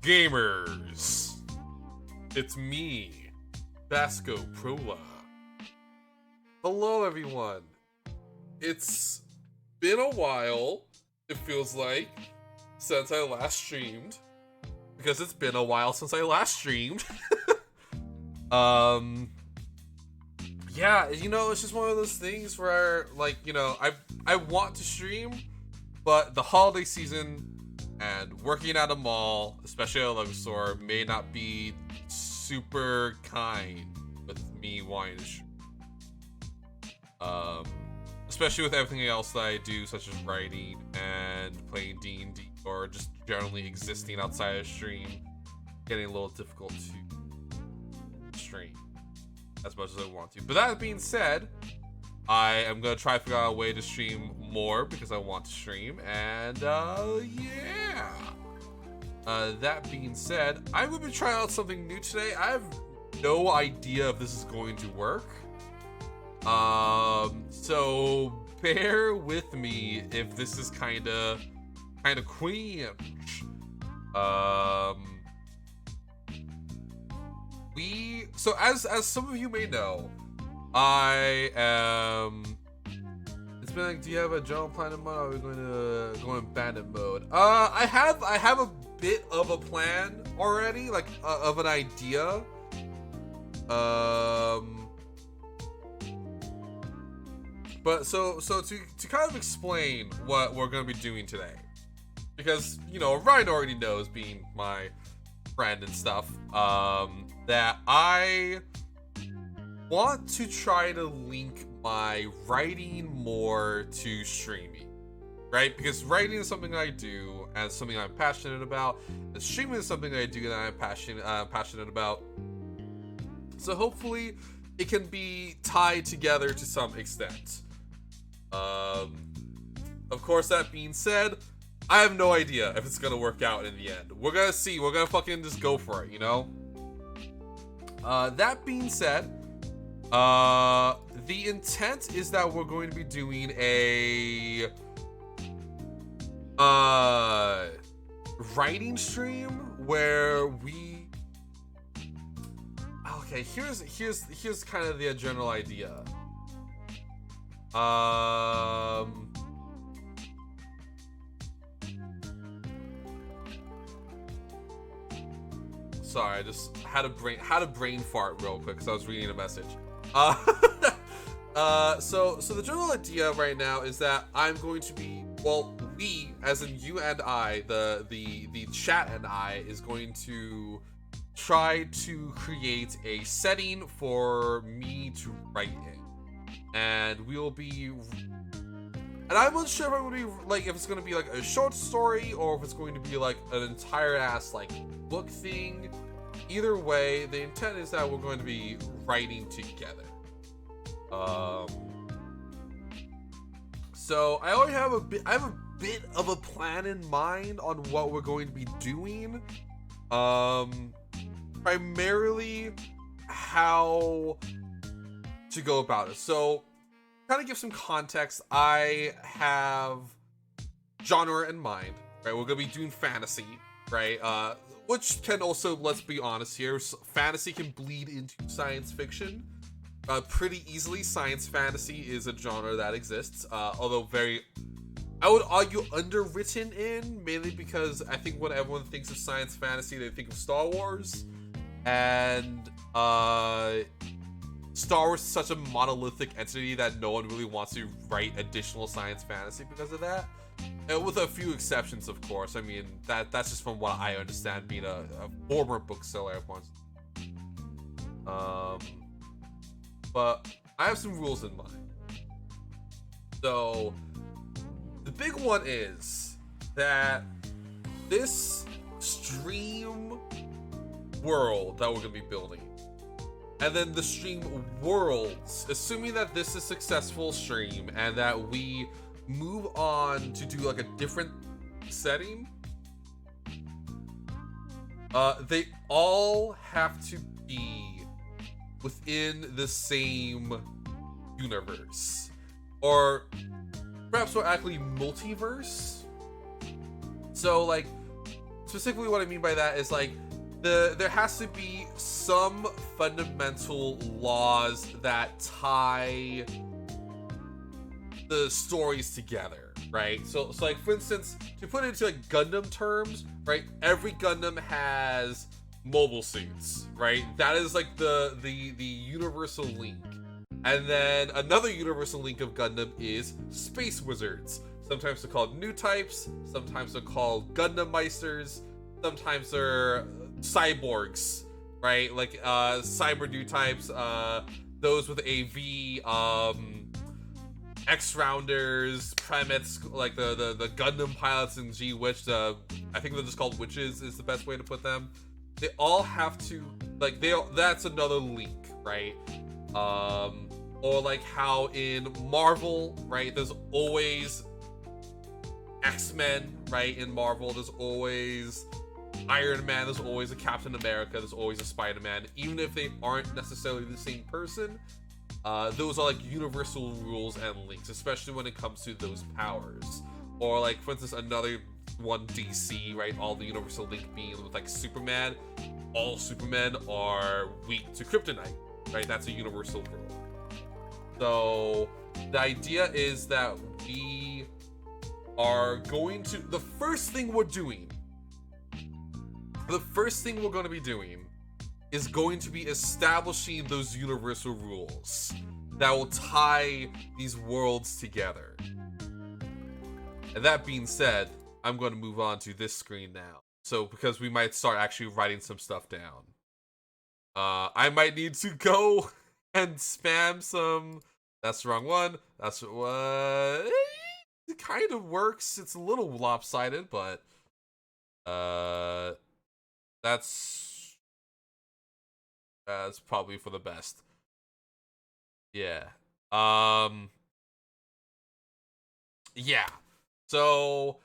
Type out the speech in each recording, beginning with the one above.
Gamers, it's me, Vasco Prola. Hello everyone. It's been a while, it feels like, since I last streamed. Because it's been a while since I last streamed. Yeah, it's just one of those things where, like, I want to stream, but the holiday season and working at a mall, especially at a Lego store, may not be super kind with me wanting to stream. Especially with everything else that I do, such as writing and playing D&D, or just generally existing outside of stream, getting a little difficult to stream as much as I want to. But that being said, I am going to try to figure out a way to stream more because I want to stream, and yeah. That being said, I'm going to be trying out something new today. I have no idea if this is going to work. So bear with me if this is kind of cringe. So as some of you may know, I am. It's been like, do you have a general plan in mind? Or are we going to go in bandit mode? I have a bit of a plan already, like of an idea. But so to kind of explain what we're going to be doing today, because Ryan already knows, being my friend and stuff, that I want to try to link my writing more to streaming, right? Because writing is something I do and something I'm passionate about, and streaming is something I do that I'm passionate about. So hopefully it can be tied together to some extent. Of course, that being said, I have no idea if it's gonna work out in the end. We're gonna see. We're gonna fucking just go for it, That being said, the intent is that we're going to be doing a writing stream where we. Okay, here's kind of the general idea. Sorry, I just had a brain fart real quick because I was reading a message. So the general idea right now is that I'm going to be, we, as in you and I, the chat and I, is going to try to create a setting for me to write in. And we'll be, and I'm not sure if I'm gonna be like, if it's gonna be like a short story or if it's going to be like an entire ass like book thing. Either way, the intent is that we're going to be writing together. So I already have a bit of a plan in mind on what we're going to be doing. Primarily how to go about it. So, kind of give some context, I have genre in mind, right? We're gonna be doing fantasy, right? Which can also, let's be honest here, fantasy can bleed into science fiction pretty easily. Science fantasy is a genre that exists, although I would argue underwritten in, mainly because I think when everyone thinks of science fantasy, they think of Star Wars, and Star Wars is such a monolithic entity that no one really wants to write additional science fantasy because of that. And with a few exceptions, of course. I mean, that's just from what I understand, being a former bookseller once. But I have some rules in mind. So, the big one is that this stream world that we're going to be building, and then the stream worlds, assuming that this is a successful stream and that we move on to do like a different setting, they all have to be within the same universe, or perhaps more accurately multiverse. So like specifically what I mean by that is like there has to be some fundamental laws that tie the stories together, right? So like for instance, to put it into like Gundam terms, right? Every Gundam has mobile suits, right? That is like the universal link. And then another universal link of Gundam is space wizards. Sometimes they're called new types, sometimes they're called Gundam Meisters, sometimes they're cyborgs, right? Like cyber new types, those with AV, X-Rounders, Premits, like the Gundam pilots in G-Witch, I think they're just called witches is the best way to put them. They all have to, like, that's another link, right? Or like how in Marvel, right, there's always X-Men, right? In Marvel, there's always Iron Man, there's always a Captain America, there's always a Spider-Man, even if they aren't necessarily the same person. Those are like universal rules and links, especially when it comes to those powers. Or like, for instance, another one, DC, right? All the universal link being with like Superman. All Supermen are weak to kryptonite, right? That's a universal rule. So the idea is that we are going to, the first thing we're going to be doing is going to be establishing those universal rules that will tie these worlds together. And that being said, I'm going to move on to this screen now. So, because we might start actually writing some stuff down. I might need to go and spam some... That's the wrong one. That's what... It kind of works. It's a little lopsided, but... That's probably for the best. Yeah. Yeah. So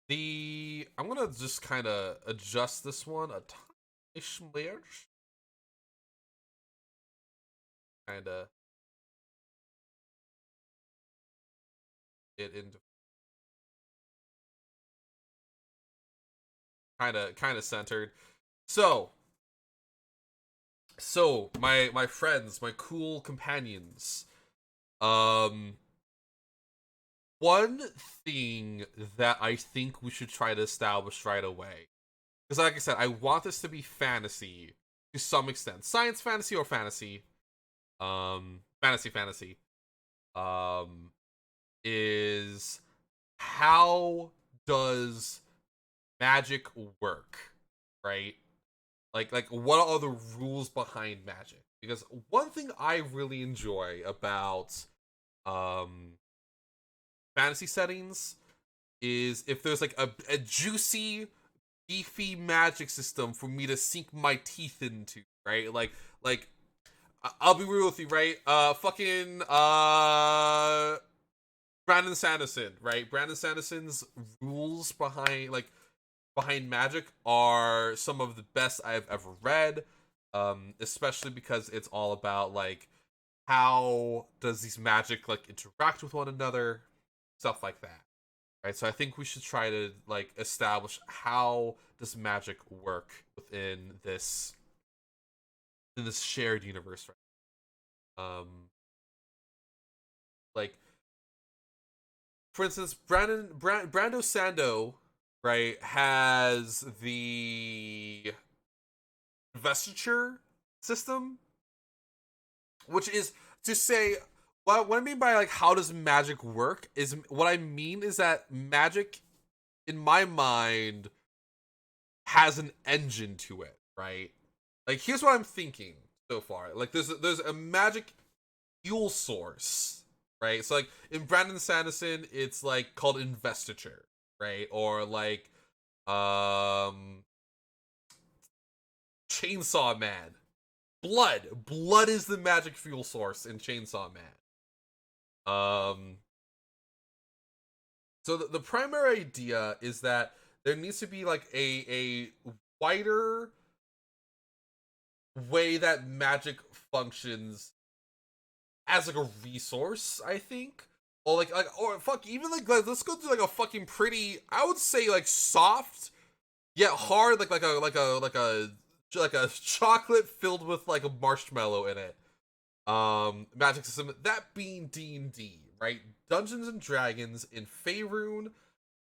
I'm gonna just kind of adjust this one a tiny smidge. Kind of it into kind of centered. So my friends, my cool companions, one thing that I think we should try to establish right away, because like I said, I want this to be fantasy to some extent, science fantasy or fantasy, fantasy, is how does magic work, right? Like what are the rules behind magic? Because one thing I really enjoy about fantasy settings is if there's like a juicy, beefy magic system for me to sink my teeth into, right? Like I'll be real with you, right? Brandon Sanderson, right? Brandon Sanderson's rules behind magic are some of the best I've ever read, especially because it's all about like how does these magic like interact with one another, stuff like that, right? So I think we should try to like establish how does magic work within this shared universe, right? Like for instance, Brando Sando, right, has the investiture system, which is to say, what I mean by like how does magic work is what I mean is that magic, in my mind, has an engine to it, right? Like here's what I'm thinking so far. Like there's a magic fuel source, right? So like in Brandon Sanderson, it's like called investiture, right? Or like Chainsaw Man. Blood is the magic fuel source in Chainsaw Man. So the primary idea is that there needs to be like a wider way that magic functions as like a resource, I think. Or or fuck, even like let's go to like a fucking pretty, I would say like soft Yeah, hard like a chocolate filled with like a marshmallow in it. Magic system, that being D&D, right? Dungeons and Dragons in Faerun,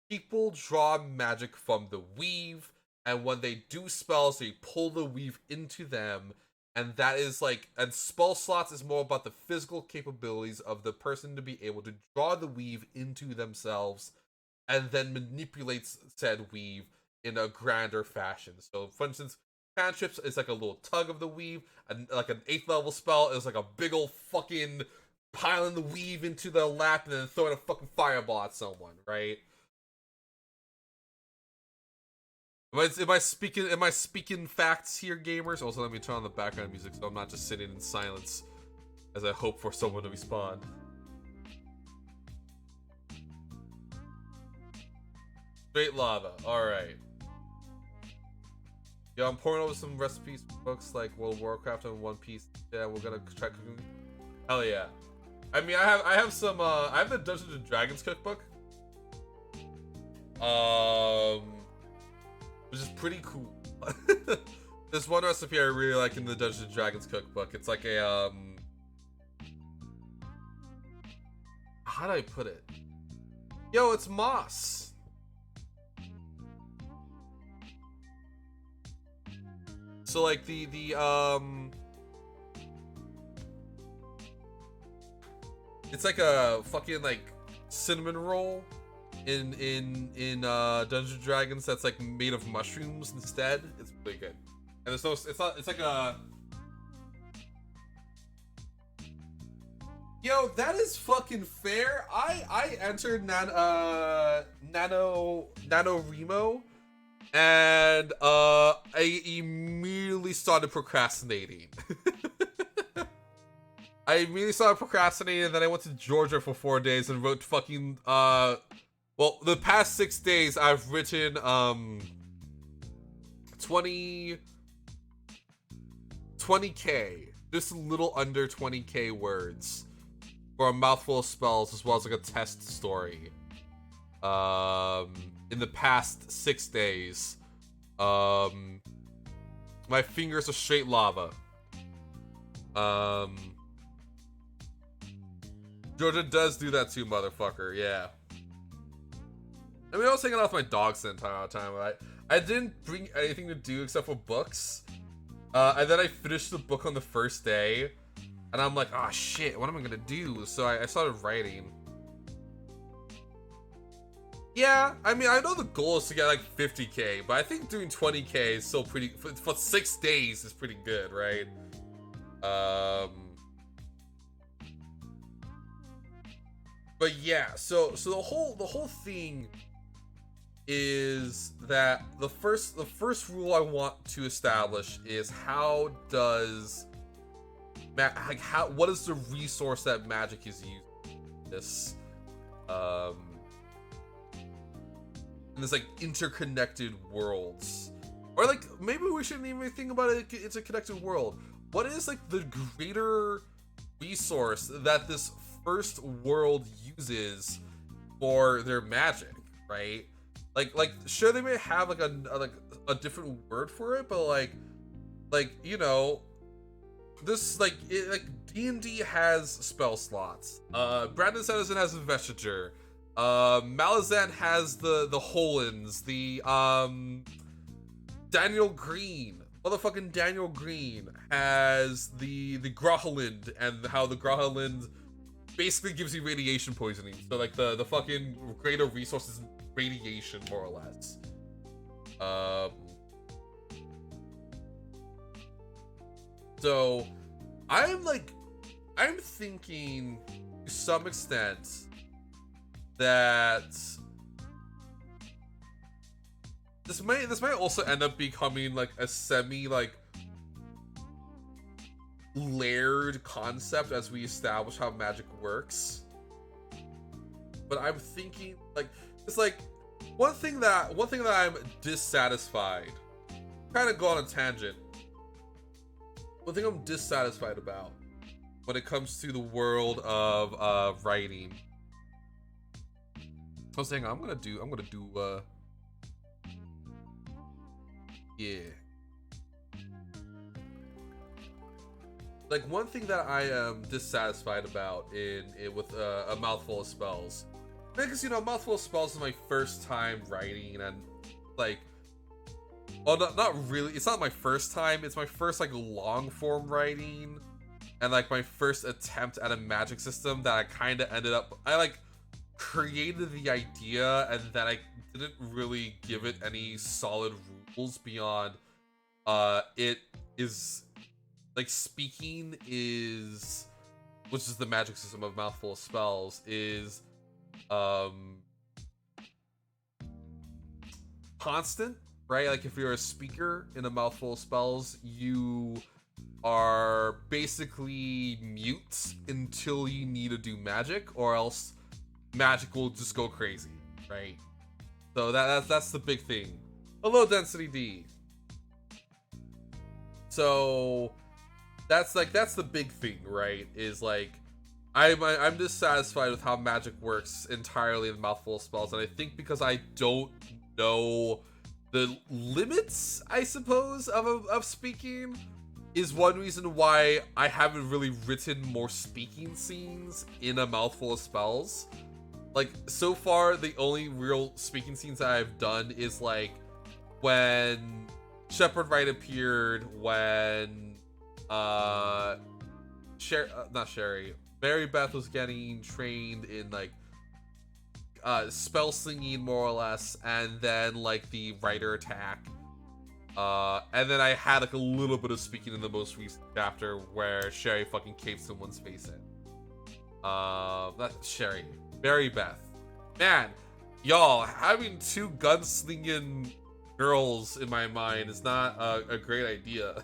people draw magic from the weave, and when they do spells, they pull the weave into them, and that is like, and spell slots is more about the physical capabilities of the person to be able to draw the weave into themselves and then manipulates said weave in a grander fashion. So, for instance, cantrips is like a little tug of the weave, and like an 8th level spell is like a big old fucking piling the weave into the lap and then throwing a fucking fireball at someone, right? Am I speaking facts here, gamers? Also, let me turn on the background music so I'm not just sitting in silence as I hope for someone to respond. Straight lava. Alright. Yeah, I'm pouring over some recipes books like World of Warcraft and One Piece. Yeah, we're gonna try cooking. Hell yeah. I mean, I have some, I have the Dungeons and Dragons cookbook. Which is pretty cool. There's one recipe I really like in the Dungeons and Dragons cookbook. It's like a, how do I put it? Yo, it's moss. So like the it's like a fucking like cinnamon roll in Dungeons and Dragons that's like made of mushrooms instead. It's really good. And there's no, it's not, it's like a, yo, that is fucking fair. I entered Nano Remo, and I immediately started procrastinating. I immediately started procrastinating, and then I went to Georgia for 4 days and wrote fucking well, the past 6 days I've written 20k, just a little under 20k words for a mouthful of spells, as well as like a test story. In the past 6 days, my fingers are straight lava. Georgia does do that too, motherfucker. Yeah. I mean, I was hanging out with my dogs the entire time. I didn't bring anything to do except for books. And then I finished the book on the first day, and I'm like, oh shit, what am I gonna do? So I started writing. Yeah, I mean, I know the goal is to get like 50k, but I think doing 20k is still pretty, for 6 days is pretty good, right? But yeah, so the whole thing is that the first rule I want to establish is how does what is the resource that magic is using this in this like interconnected worlds, or like maybe we shouldn't even think about it, it's a connected world. What is like the greater resource that this first world uses for their magic, right? Like sure, they may have like a different word for it, but like you know, this like D&D has spell slots. Brandon Sanderson has Investiture. Malazan has the Hollands. The Daniel Green, motherfucking Daniel Green has the Grohland, and how the Grohland basically gives you radiation poisoning. So like the fucking greater resource is radiation, more or less. So I'm thinking to some extent that this might also end up becoming like a semi like layered concept as we establish how magic works. But I'm thinking like it's like one thing that I'm dissatisfied, kind of go on a tangent. One thing I'm dissatisfied about when it comes to the world of writing. I was saying I'm gonna do Yeah. Like, one thing that I am dissatisfied about with a mouthful of spells, because you know, mouthful of spells is my first time writing, and like, well, not really. It's not my first time. It's my first like long form writing, and like my first attempt at a magic system that I kind of ended up. I like created the idea, and then I didn't really give it any solid rules beyond. It is like speaking is, which is the magic system of mouthful of spells, is constant, right? Like if you're a speaker in a mouthful of spells, you are basically mute until you need to do magic, or else magic will just go crazy, right? So that's the big thing. Hello, Density D. So that's the big thing, right? Is like I'm dissatisfied with how magic works entirely in mouthful of spells, and I think because I don't know the limits, I suppose, of speaking, is one reason why I haven't really written more speaking scenes in a mouthful of spells. Like, so far, the only real speaking scenes that I've done is like when Shepherd Wright appeared, when not Sherry, Mary Beth was getting trained in like spell slinging, more or less, and then like the writer attack, and then I had like a little bit of speaking in the most recent chapter where Sherry fucking caved someone's face in. Not Sherry, Mary Beth. Man, y'all, having two gunslinging girls in my mind is not a great idea.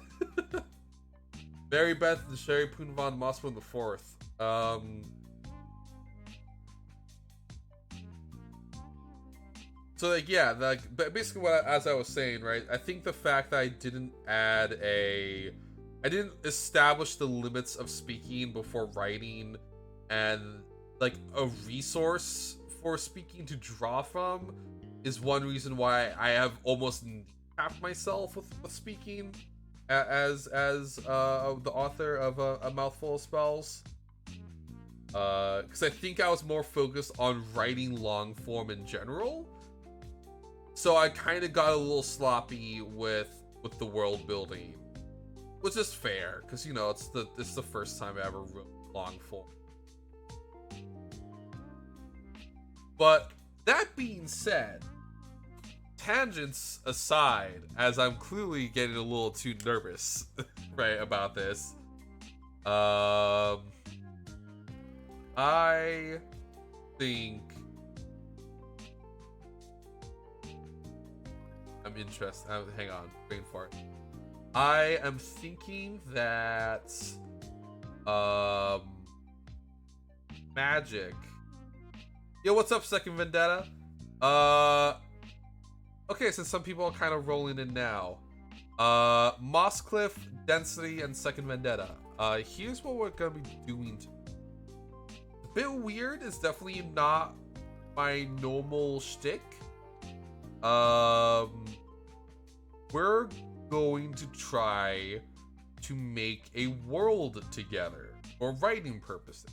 Mary Beth and Sherry Poon von Mossman the Fourth. So like, yeah, like, but basically as I was saying, right, I think the fact that I didn't establish the limits of speaking before writing, and like a resource for speaking to draw from, is one reason why I have almost capped myself with speaking as the author of a mouthful of spells. Because I think I was more focused on writing long form in general, so I kind of got a little sloppy with the world building, which is fair because, you know, it's the first time I ever wrote long form. But that being said, tangents aside, as I'm clearly getting a little too nervous right about this, I think I'm interested. Hang on, waiting for it. I am thinking that magic. Yo, what's up, Second Vendetta? Okay, since some people are kind of rolling in now. Mosscliff, Density, and Second Vendetta. Here's what we're gonna be doing. A bit weird. It's definitely not my normal shtick. We're going to try to make a world together for writing purposes.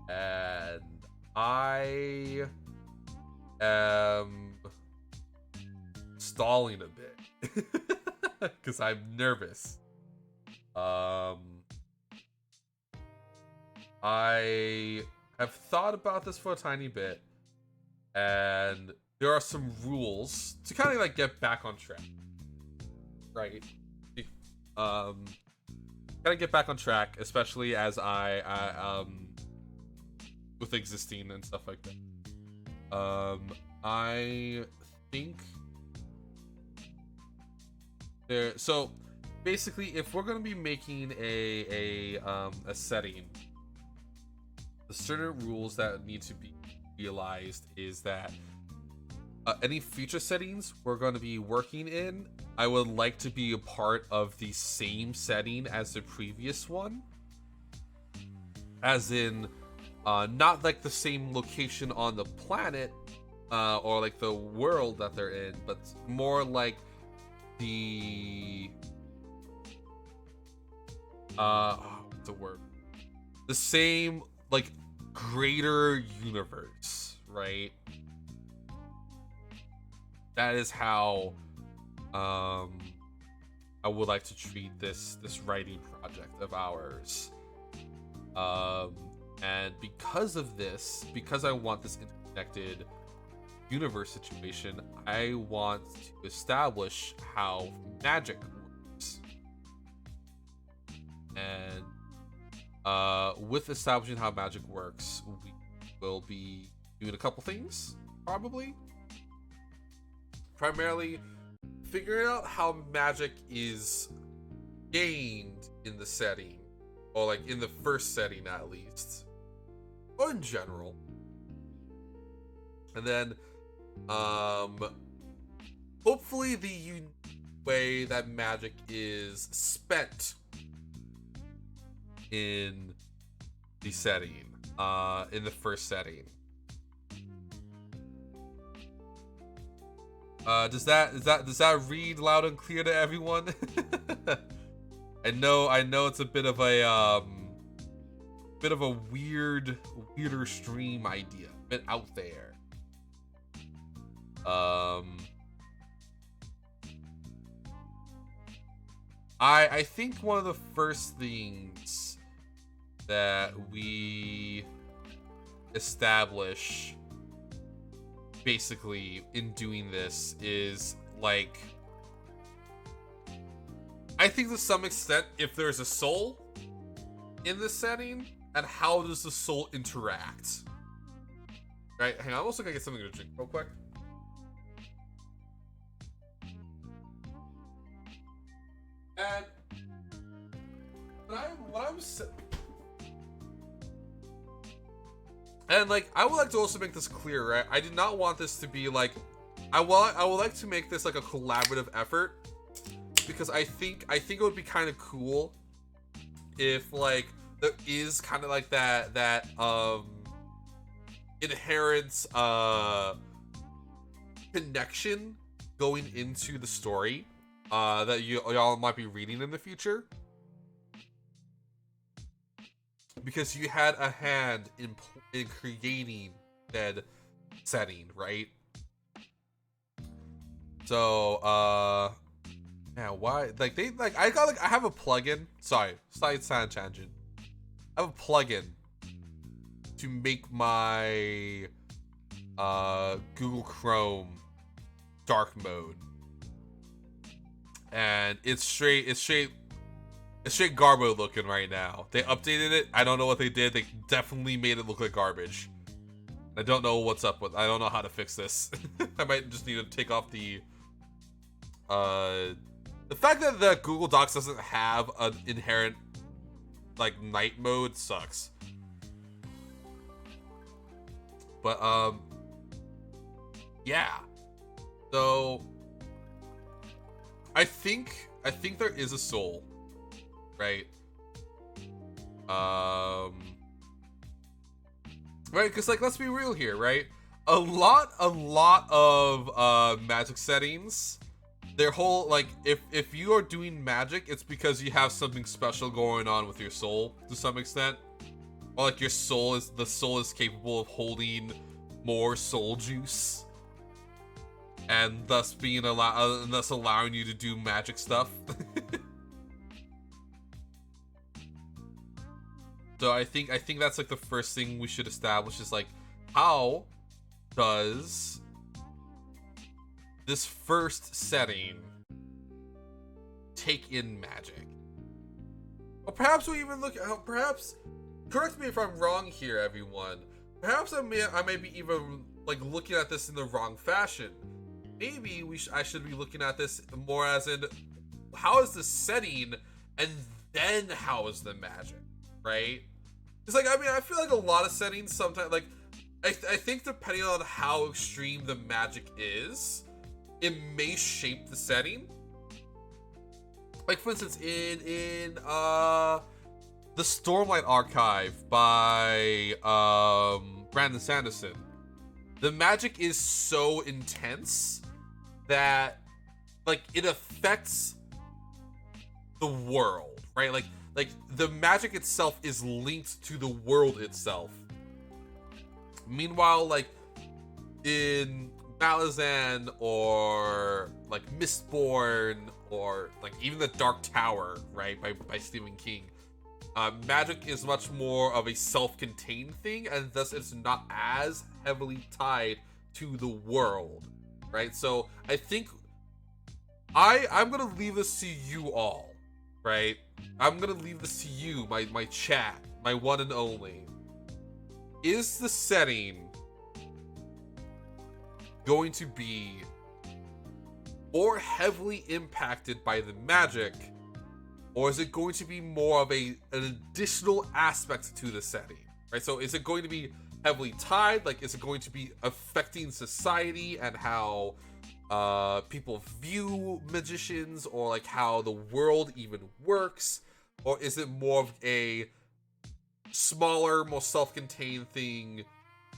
And I am stalling a bit because I'm nervous. I have thought about this for a tiny bit, and there are some rules to kind of like get back on track, right? Kind of get back on track, especially as I with existing and stuff like that. I think there. So basically, if we're gonna be making a setting, the certain rules that need to be realized is that any future settings we're going to be working in, I would like to be a part of the same setting as the previous one, as in not like the same location on the planet or like the world that they're in, but more like the what's the word? The same, like, greater universe, right? That is how I would like to treat this writing project of ours. And because of this, because I want this interconnected universe situation, I want to establish how magic works. And with establishing how magic works, we will be doing a couple things, probably. Primarily, figuring out how magic is gained in the setting, or like in the first setting at least, or in general. And then, hopefully the unique way that magic is spent in the setting, in the first setting. Does that read loud and clear to everyone? I know it's a bit of a weirder stream idea, a bit out there. I think one of the first things that we establish basically in doing this is, like, I think to some extent, if there's a soul in this setting, and how does the soul interact? Right, hang on, I'm also gonna get something to drink real quick. And and like, I would like to also make this clear, right? I did not want this to be like, I would like to make this like a collaborative effort, because I think it would be kind of cool if, like, there is kind of like that inherent connection going into the story that y'all might be reading in the future, because you had a hand in creating that setting, right? So yeah, why, like, I have a plugin, sorry, slight side tangent. I have a plugin to make my Google Chrome dark mode, and it's straight garbo looking right now. They updated it. I don't know what they did. They definitely made it look like garbage. I don't know what's up with. I don't know how to fix this. I might just need to take off the fact that the Google Docs doesn't have an inherent, like, night mode sucks. But yeah. So I think there is a soul, right? Right, because, like, let's be real here, right? A lot of magic settings, their whole, like, if you are doing magic, it's because you have something special going on with your soul to some extent, or like the soul is capable of holding more soul juice, and thus allowing you to do magic stuff. So I think that's, like, the first thing we should establish is, like, how does this first setting take in magic? Or perhaps we even look at, perhaps, correct me if I'm wrong here, everyone. Perhaps I may be even, like, looking at this in the wrong fashion. Maybe I should be looking at this more as in, how is the setting, and then how is the magic, right? It's like, I mean, I feel like a lot of settings sometimes, like, I think depending on how extreme the magic is, it may shape the setting. Like, for instance, in the Stormlight Archive by Brandon Sanderson, the magic is so intense that like it affects the world, right? Like the magic itself is linked to the world itself. Meanwhile, like in Malazan or like Mistborn or like even the Dark Tower, right, by Stephen King, magic is much more of a self-contained thing, and thus it's not as heavily tied to the world, right? So I think I'm gonna leave this to you all, right? I'm gonna leave this to you, my chat, my one and only. Is the setting going to be more heavily impacted by the magic, or is it going to be more of an additional aspect to the setting, right? So is it going to be heavily tied? Like, is it going to be affecting society and how people view magicians, or like how the world even works? Or is it more of a smaller, more self-contained thing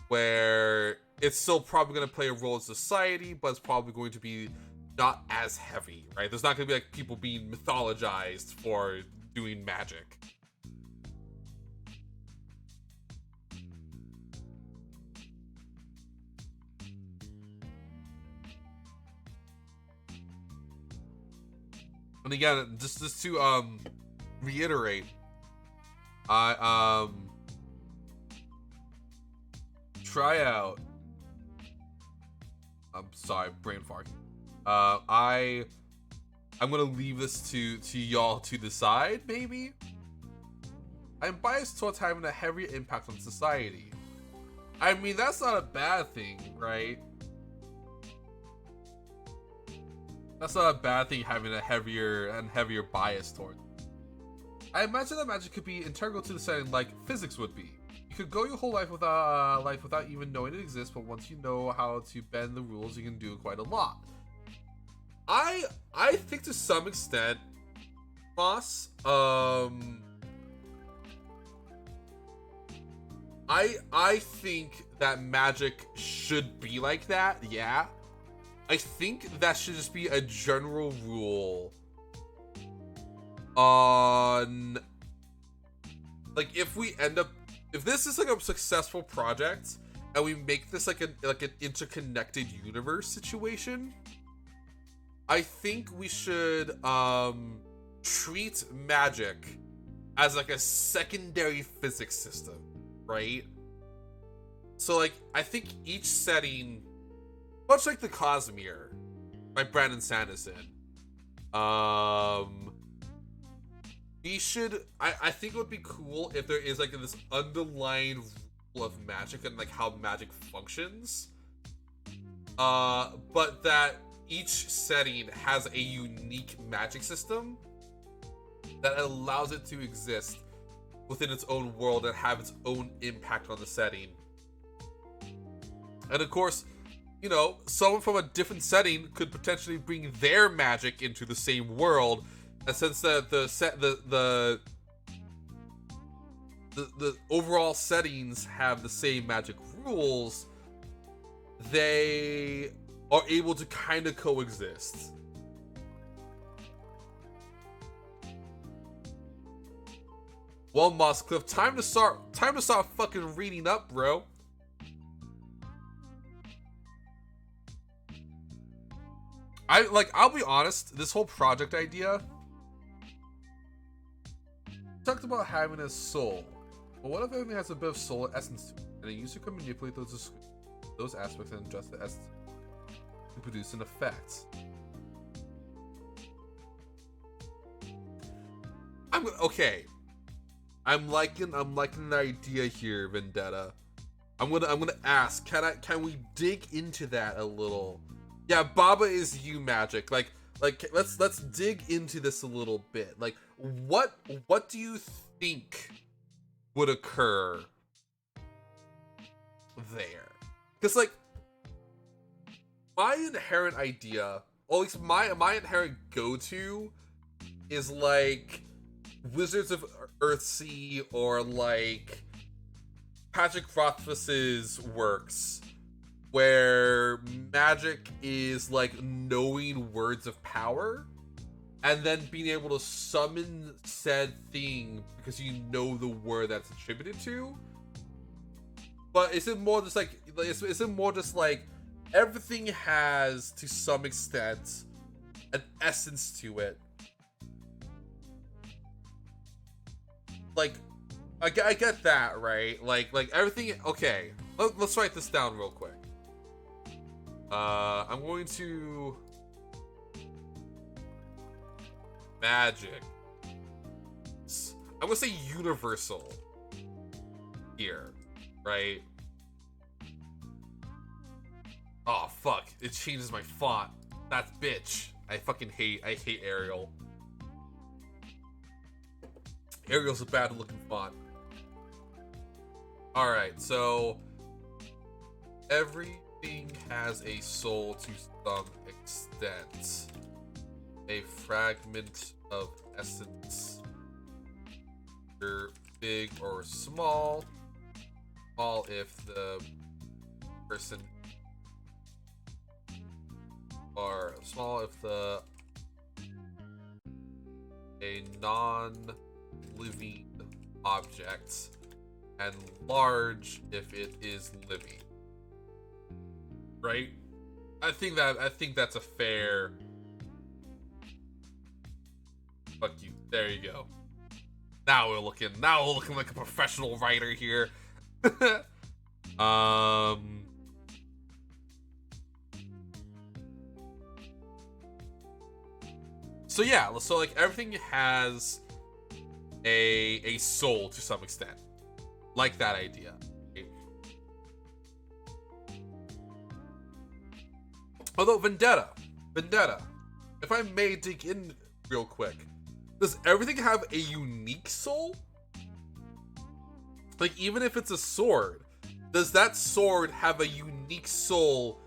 where it's still probably going to play a role in society, but it's probably going to be not as heavy, right? There's not going to be like people being mythologized for doing magic. And again, just to reiterate, I try out. I'm sorry, brain fart. I'm gonna leave this to y'all to decide. Maybe I'm biased towards having a heavier impact on society. I mean, that's not a bad thing, right? That's not a bad thing, having a heavier bias toward. I imagine that magic could be integral to the setting, like physics would be. You could go your whole life without even knowing it exists, but once you know how to bend the rules, you can do quite a lot. I think to some extent, Moss, I think that magic should be like that, yeah. I think that should just be a general rule on, like, if this is like a successful project and we make this like an interconnected universe situation, I think we should treat magic as like a secondary physics system, right? So like I think each setting, much like the Cosmere by Brandon Sanderson, we should, I think it would be cool if there is like this underlying rule of magic and like how magic functions, but that each setting has a unique magic system that allows it to exist within its own world and have its own impact on the setting. And of course, you know, someone from a different setting could potentially bring their magic into the same world, and since the overall settings have the same magic rules, they are able to kind of coexist. Well, Mosscliff, time to start fucking reading up, bro. I'll be honest, this whole project idea talked about having a soul. But what if everything has a bit of soul essence to it, and a user can manipulate those aspects and adjust the essence to produce an effect? Okay. I'm liking the idea here, Vendetta. I'm gonna ask, can we dig into that a little? Yeah, Baba is you magic. Like let's dig into this a little bit. Like what do you think would occur there? Because like my inherent idea, or at least my inherent go-to, is like Wizards of Earthsea or like Patrick Rothfuss's works, where magic is like knowing words of power and then being able to summon said thing because you know the word that's attributed to. But is it more just like, is it more just like everything has to some extent an essence to it? Like, I get that, right? Like everything. Okay, let's write this down real quick. I'm going to magic. I'm gonna say universal here, right? Oh fuck! It changes my font. That's bitch. I hate Arial. Arial's a bad looking font. Alright, so everything has a soul to some extent. A fragment of essence. Either big or small. Small if the person, or small if the a non-living object, and large if it is living. Right? I think that's a fair. Fuck you. There you go. Now we're looking like a professional writer here. So yeah, so like everything has a soul to some extent. Like that idea. Although Vendetta, if I may dig in real quick, does everything have a unique soul? Like, even if it's a sword, does that sword have a unique soul?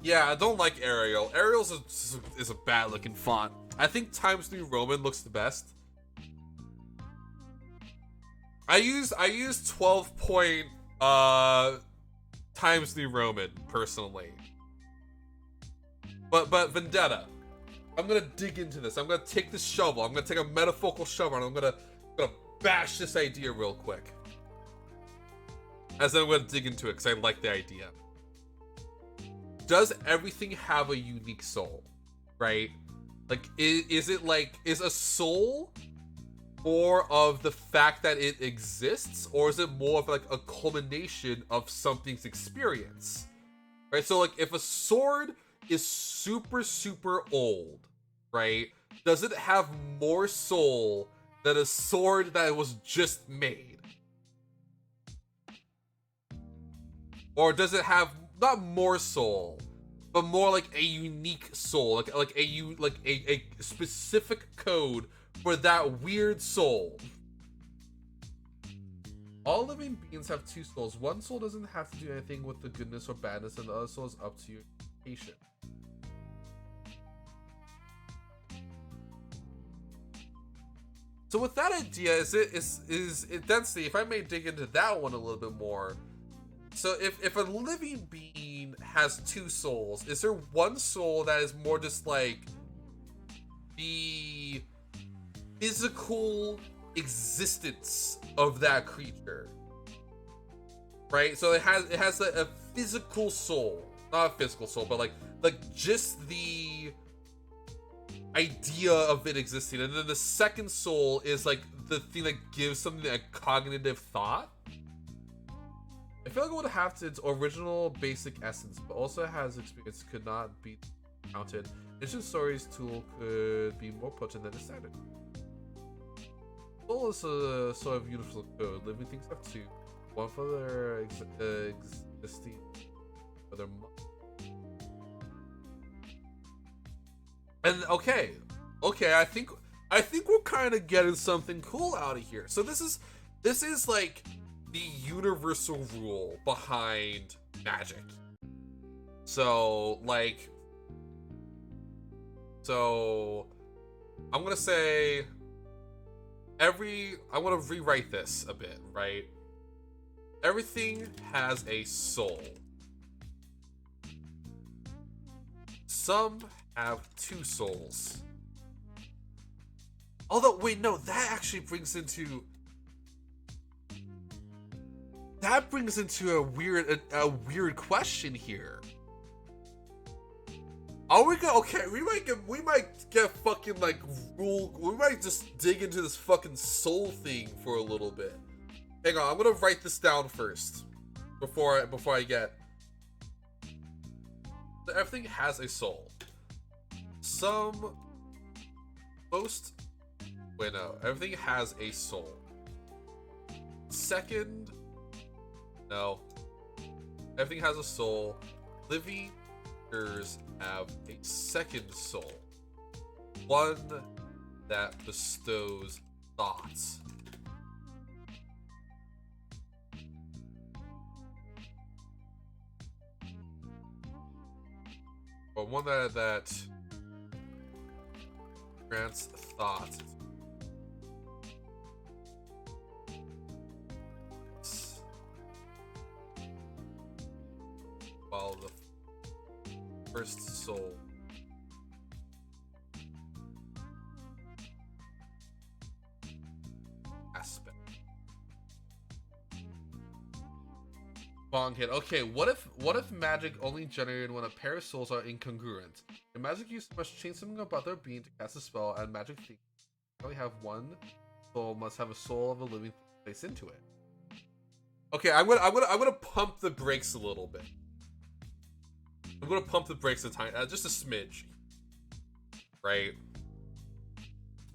Yeah, I don't like Arial. Arial's is a bad looking font. I think Times New Roman looks the best. I use 12 point Times New Roman personally. But Vendetta, I'm gonna dig into this. I'm gonna take this shovel. I'm gonna take a metaphorical shovel and I'm gonna bash this idea real quick. As I'm gonna dig into it because I like the idea. Does everything have a unique soul? Right? Like, is it like, is a soul more of the fact that it exists, or is it more of like a culmination of something's experience? Right? So like, if a sword is super old, right, does it have more soul than a sword that was just made? Or does it have not more soul, but more like a unique soul, like a specific code for that weird soul? All living beings have two souls. One soul doesn't have to do anything with the goodness or badness, and the other soul is up to your patient. So with that idea, is it density? If I may dig into that one a little bit more. So if a living being has two souls, is there one soul that is more just like the physical existence of that creature? Right? So it has a physical soul. Not a physical soul, but like just the idea of it existing. And then the second soul is like the thing that gives something a cognitive thought. I feel like it would have to its original basic essence, but also has experience could not be counted. Ancient Stories tool could be more potent than the standard. Soul is a sort of universal code. Living things have two. One for their existing, for their. And okay, I think we're kind of getting something cool out of here. So this is like the universal rule behind magic. So I'm gonna say I want to rewrite this a bit, right? Everything has a soul. Some have two souls. Although, wait, no, that actually brings into a weird question here. Are we gonna, okay, we might get fucking like we might just dig into this fucking soul thing for a little bit. Hang on, I'm gonna write this down first before I get. Everything has a soul. Everything has a soul. Second, no. Everything has a soul. Living creatures have a second soul. One that bestows thoughts. Or one that grants thoughts. While the first soul aspect. Bong hit. Okay, what if magic only generated when a pair of souls are incongruent? The magic use must change something about their being to cast a spell, and magic things only have one soul must have a soul of a living place into it. Okay, I'm gonna pump the brakes a little bit. I'm gonna pump the brakes a tiny, just a smidge. Right.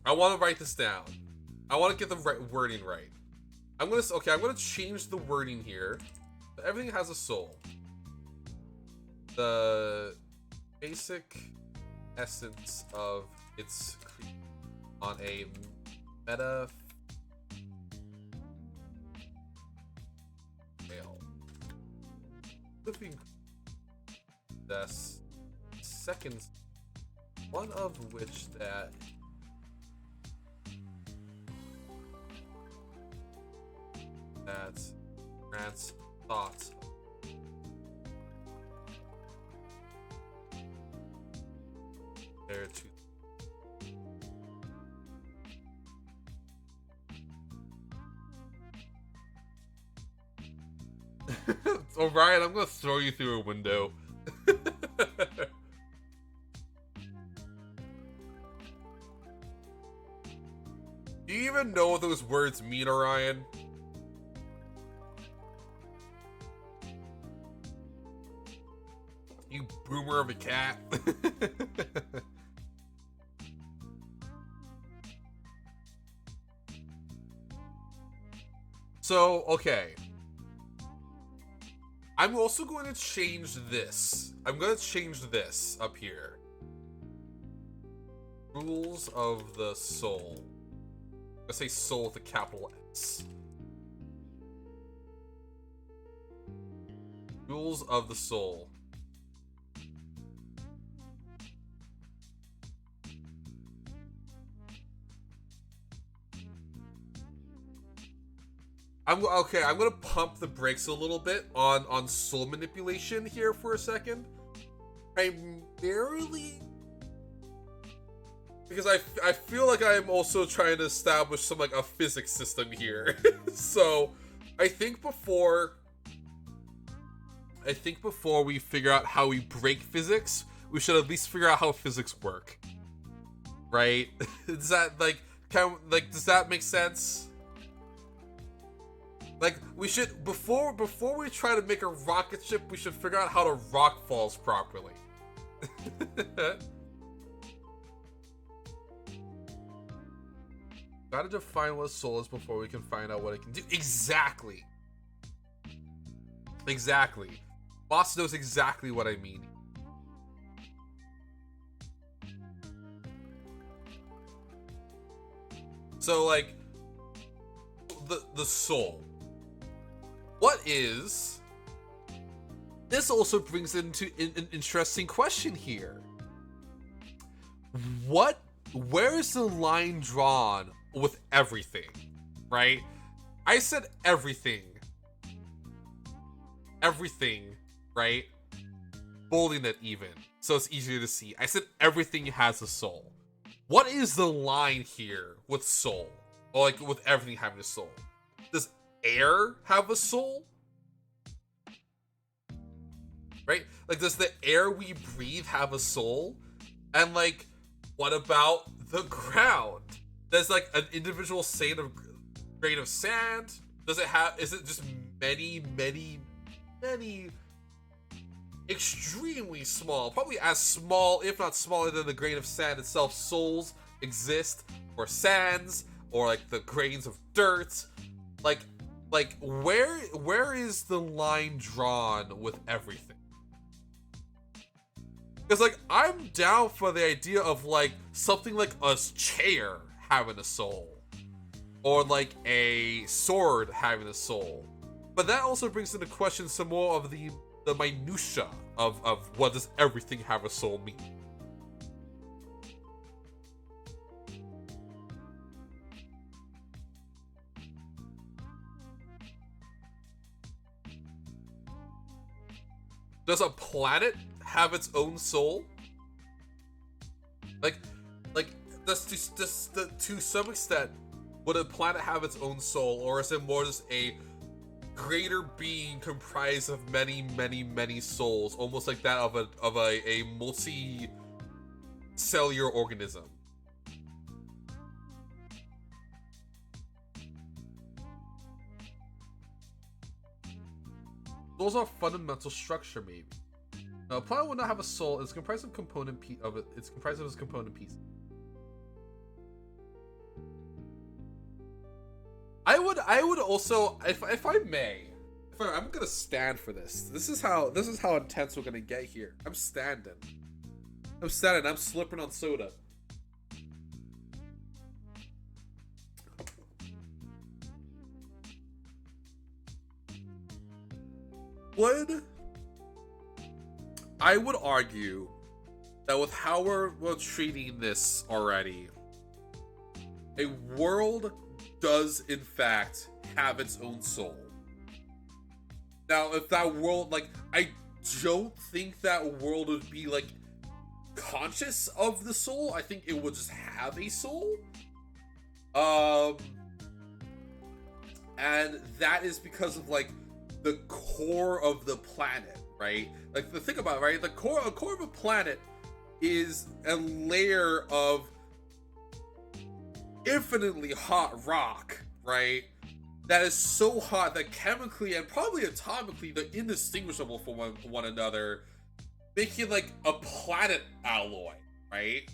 I want to write this down. I want to get the wording right. I'm gonna change the wording here. Everything has a soul. The basic essence of its creature on a meta scale. Living possess seconds, one of which that grants thoughts. There to Orion, I'm gonna throw you through a window. Do you even know what those words mean, Orion? You boomer of a cat. So, okay. I'm also going to change this. I'm going to change this up here. Rules of the soul. I'm going to say soul with a capital S. Rules of the soul. I'm gonna pump the brakes a little bit on soul manipulation here for a second. Primarily because I feel like I'm also trying to establish some like a physics system here. So I think before we figure out how we break physics, we should at least figure out how physics work. Right? Does that does that make sense? Like, we should, before we try to make a rocket ship, we should figure out how to rock falls properly. Gotta define what a soul is before we can find out what it can do. Exactly. Exactly. Boss knows exactly what I mean. So, like, the soul. What is... This also brings into an interesting question here. Where is the line drawn with everything, right? I said everything. Everything, right? Bolding it even, so it's easier to see. I said everything has a soul. What is the line here with soul? Or like with everything having a soul? Does air have a soul? Right? Like, does the air we breathe have a soul? And like, what about the ground? Does like an individual grain of sand? Does it have? Is it just many, many, many extremely small, probably as small, if not smaller than the grain of sand itself, souls exist, or sands, or like the grains of dirt? Like where is the line drawn with everything? Because like, I'm down for the idea of like something like a chair having a soul, or like a sword having a soul, but that also brings into question some more of the minutia of what does everything have a soul mean. Does a planet have its own soul? Like does to some extent, would a planet have its own soul, or is it more just a greater being comprised of many, many, many souls, almost like that of a multi-cellular organism? Those are fundamental structure, maybe. Now, a planet would not have a soul. It's comprised of It's comprised of its component pieces. I would also, if I may, I'm gonna stand for this. This is how intense we're gonna get here. I'm standing. I'm slipping on soda. I would argue that with how we're treating this already, a world does in fact have its own soul. Now, if that world, like, I don't think that world would be like conscious of the soul. I think it would just have a soul. And that is because of like the core of the planet, right? Like, the thing about it, right? The core of a planet is a layer of infinitely hot rock, right? That is so hot that chemically and probably atomically they're indistinguishable from one another, making like a planet alloy, right?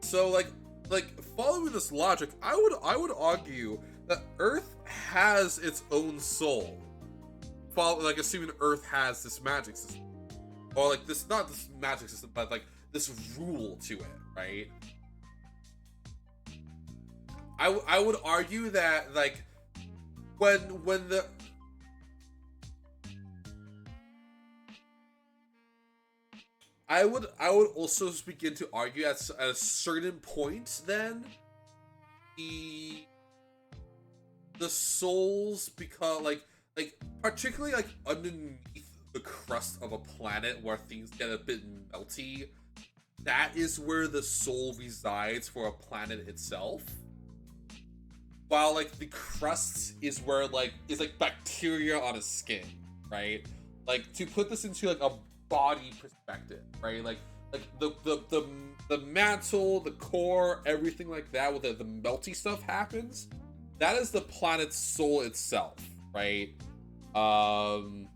So like following this logic, I would argue that Earth has its own soul. Like, assuming Earth has this magic system, or like this, not this magic system, but like this rule to it, right? I would argue that like when the I would also begin to argue at a certain point then the souls become like particularly like underneath the crust of a planet where things get a bit melty. That is where the soul resides for a planet itself. While like the crust is where is like bacteria on a skin, right? Like, to put this into like a body perspective, right? Like the mantle, the core, everything like that, with the melty stuff happens. That is the planet's soul itself, right? And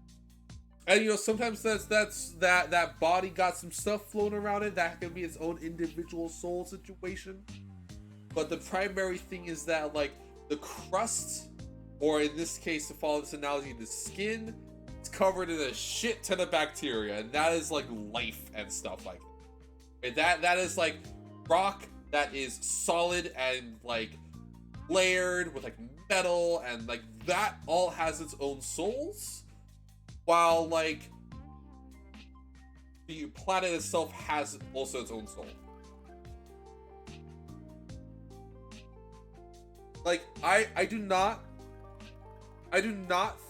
sometimes that body got some stuff floating around it that can be its own individual soul situation. But the primary thing is that like the crust, or in this case, to follow this analogy, the skin, it's covered in a shit ton of bacteria, and that is like life and stuff like that. That is like rock that is solid and like layered with like metal, and like that all has its own souls, while like the planet itself has also its own soul. like I do not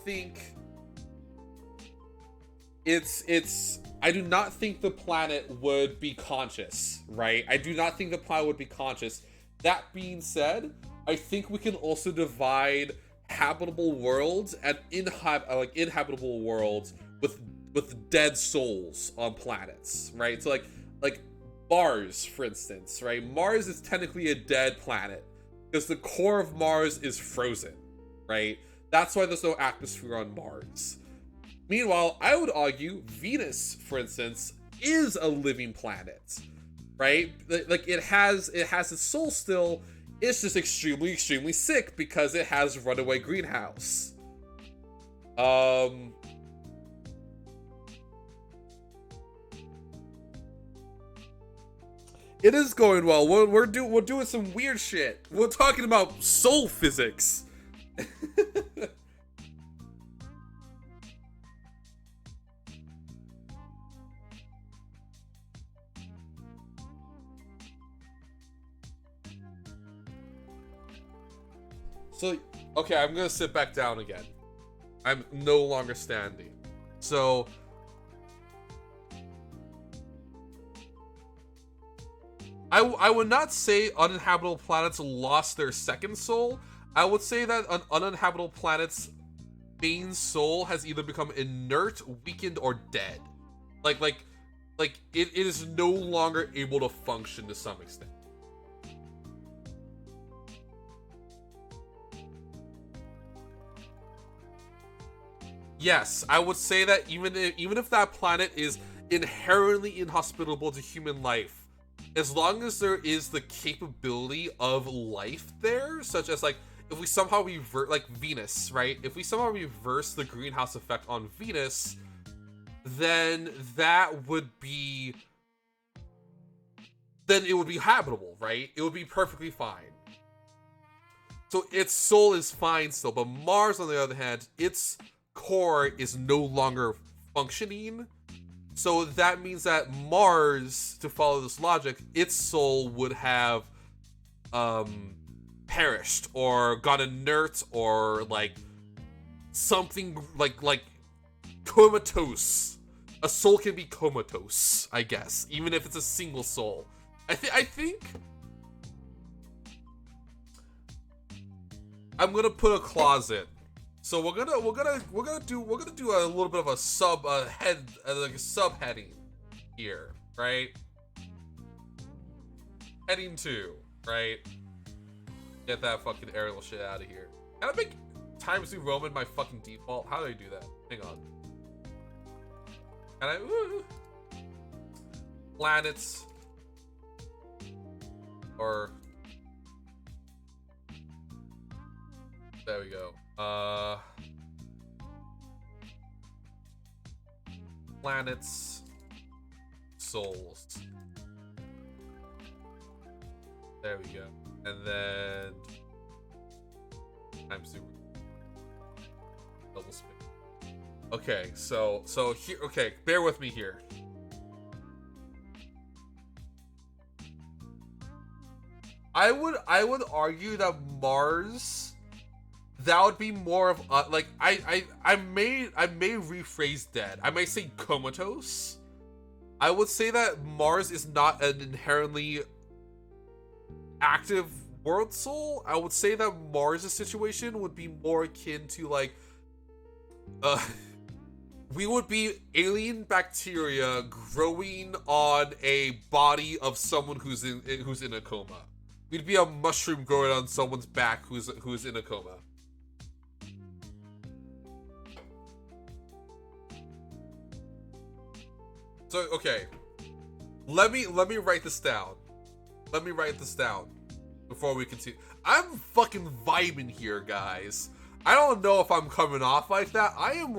think I do not think the planet would be conscious, right? I do not think the planet would be conscious. That being said, I think we can also divide habitable worlds and inhabitable worlds with dead souls on planets, right? So like Mars, for instance, right? Mars is technically a dead planet because the core of Mars is frozen, right? That's why there's no atmosphere on Mars. Meanwhile, I would argue Venus, for instance, is a living planet, right? Like it has its soul still. It's just extremely, extremely sick because it has runaway greenhouse. It is going well. We're doing some weird shit. We're talking about soul physics. So, okay, I'm gonna sit back down again. I'm no longer standing. So, I would not say uninhabitable planets lost their second soul. I would say that an uninhabitable planet's main soul has either become inert, weakened, or dead. Like it is no longer able to function to some extent. Yes, I would say that even if that planet is inherently inhospitable to human life, as long as there is the capability of life there, such as like if we somehow revert, like Venus, right? If we somehow reverse the greenhouse effect on Venus, then it would be habitable, right? It would be perfectly fine. So its soul is fine still, but Mars, on the other hand, its core is no longer functioning. So that means that Mars, to follow this logic, its soul would have perished or gone inert or like something like comatose. A soul can be comatose, I guess, even if it's a single soul. I think I'm gonna put a clause in. So we're gonna do a little bit of a subheading here, right? Heading 2, right? Get that fucking aerial shit out of here. Can I make Times New Roman my fucking default? How do I do that? Hang on. Can I? Planets or there we go. Planets, souls. There we go. And then I'm super double spin. Okay, so here. Okay, bear with me here. I would argue that Mars, that would be more of like I may rephrase dead. I might say comatose. I would say that Mars is not an inherently active world soul. I would say that Mars' situation would be more akin to like we would be alien bacteria growing on a body of someone who's in a coma. We'd be a mushroom growing on someone's back who's in a coma. So okay, let me write this down. Let me write this down before we continue. I'm fucking vibing here, guys. I don't know if I'm coming off like that. I'm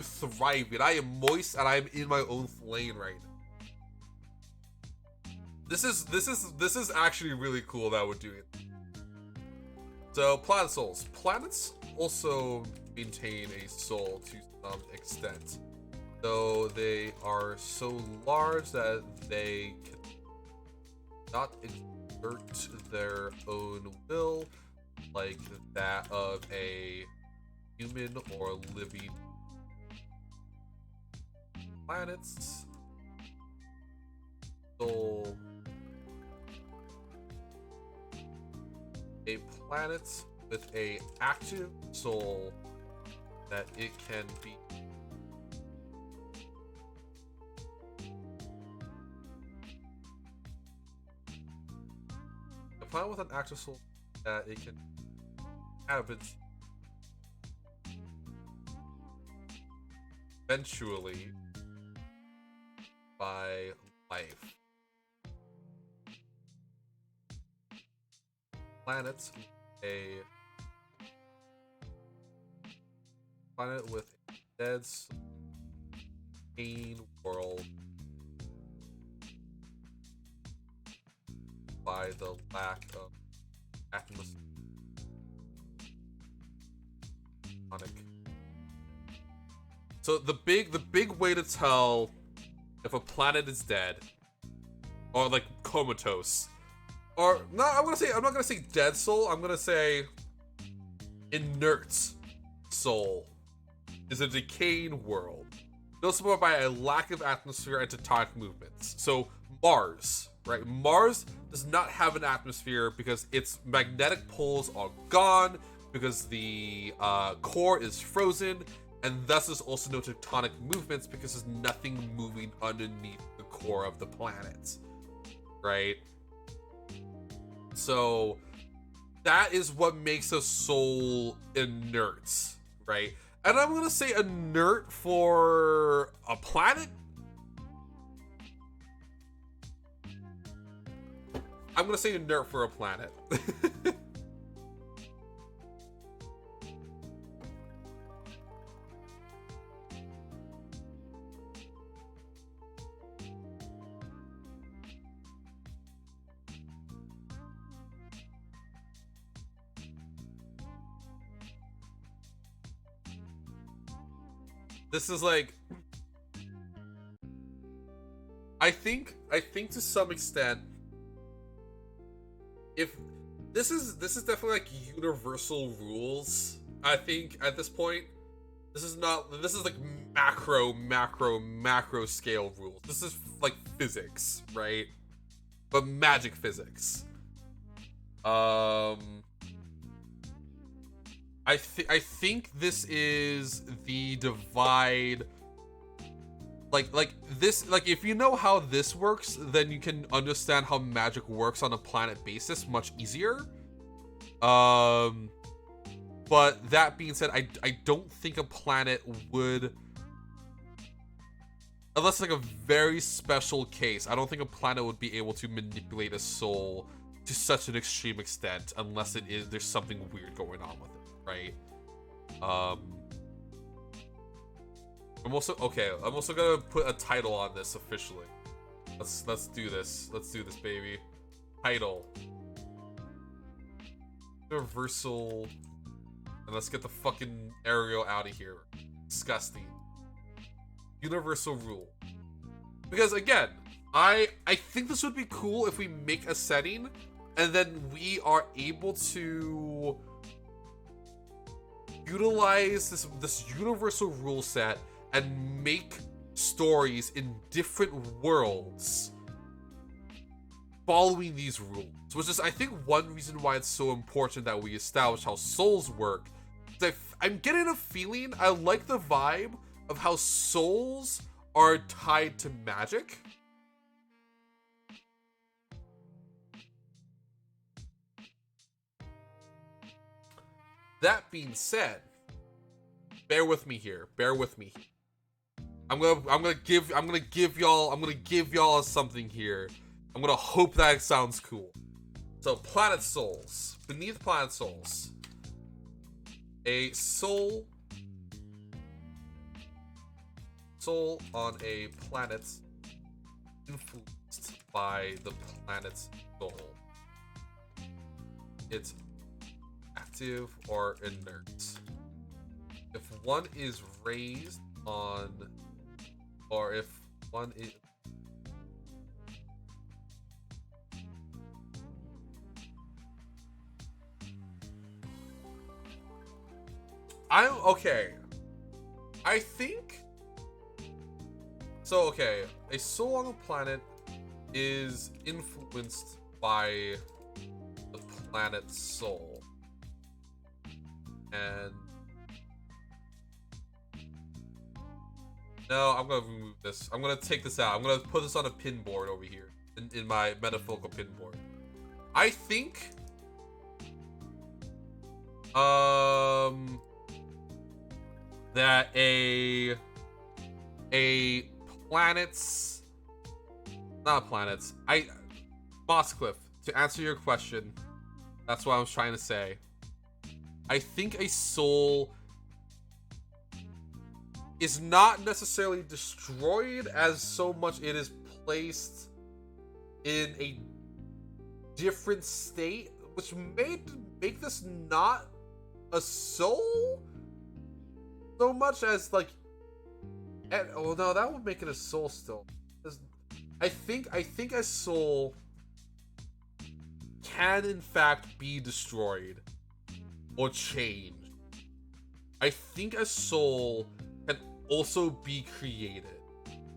thriving. I am moist and I'm in my own lane right now. This is actually really cool that we're doing it. So planet souls. Planets also maintain a soul to some extent, though they are so large that they cannot exert their own will like that of a human or living planets. Soul. A planet with a active soul that it can be. A planet with an active soul that it can inhabit eventually by life. Planet, a planet with a dead pain world by the lack of atmosphere. So the big way to tell if a planet is dead or like comatose, or no, I'm not gonna say dead soul. I'm gonna say inert soul is a decaying world, noticeable by a lack of atmosphere and tectonic movements. So Mars, right? Mars does not have an atmosphere because its magnetic poles are gone, because the core is frozen, and thus there's also no tectonic movements because there's nothing moving underneath the core of the planet, right? So that is what makes a soul inert, right? And I'm gonna say inert for a planet. I'm gonna say inert for a planet. This is like, I think to some extent, if this is definitely like universal rules. I think at this point, this is like macro scale rules. This is like physics, right? But magic physics. I think this is the divide. Like this, like if you know how this works, then you can understand how magic works on a planet basis much easier. But that being said, I don't think a planet would, unless like a very special case, I don't think a planet would be able to manipulate a soul to such an extreme extent unless there's something weird going on with it, right? I'm also gonna put a title on this officially. Let's do this. Let's do this, baby. Title. Universal. And let's get the fucking Ariel out of here. Disgusting. Universal rule. Because again, I think this would be cool if we make a setting and then we are able to utilize this universal rule set and make stories in different worlds following these rules. Which is, I think, one reason why it's so important that we establish how souls work. I'm getting a feeling, I like the vibe of how souls are tied to magic. That being said, bear with me here. Bear with me. I'm gonna give y'all something here. I'm gonna hope that sounds cool. So planet souls. Beneath planet souls. A soul on a planet influenced by the planet's soul. It's active or inert. If one is raised on, or if one is I'm okay. I think so. Okay, a soul on a planet is influenced by the planet's soul, and no, I'm gonna remove this. I'm gonna take this out. I'm gonna put this on a pin board over here in my metaphorical pin board. I think that a planet's not planets. Mosscliff, to answer your question, that's what I was trying to say. I think a soul is not necessarily destroyed as so much it is placed in a different state, which may make this not a soul so much as like, oh no, that would make it a soul still. I think a soul can in fact be destroyed or changed. I think a soul can also be created,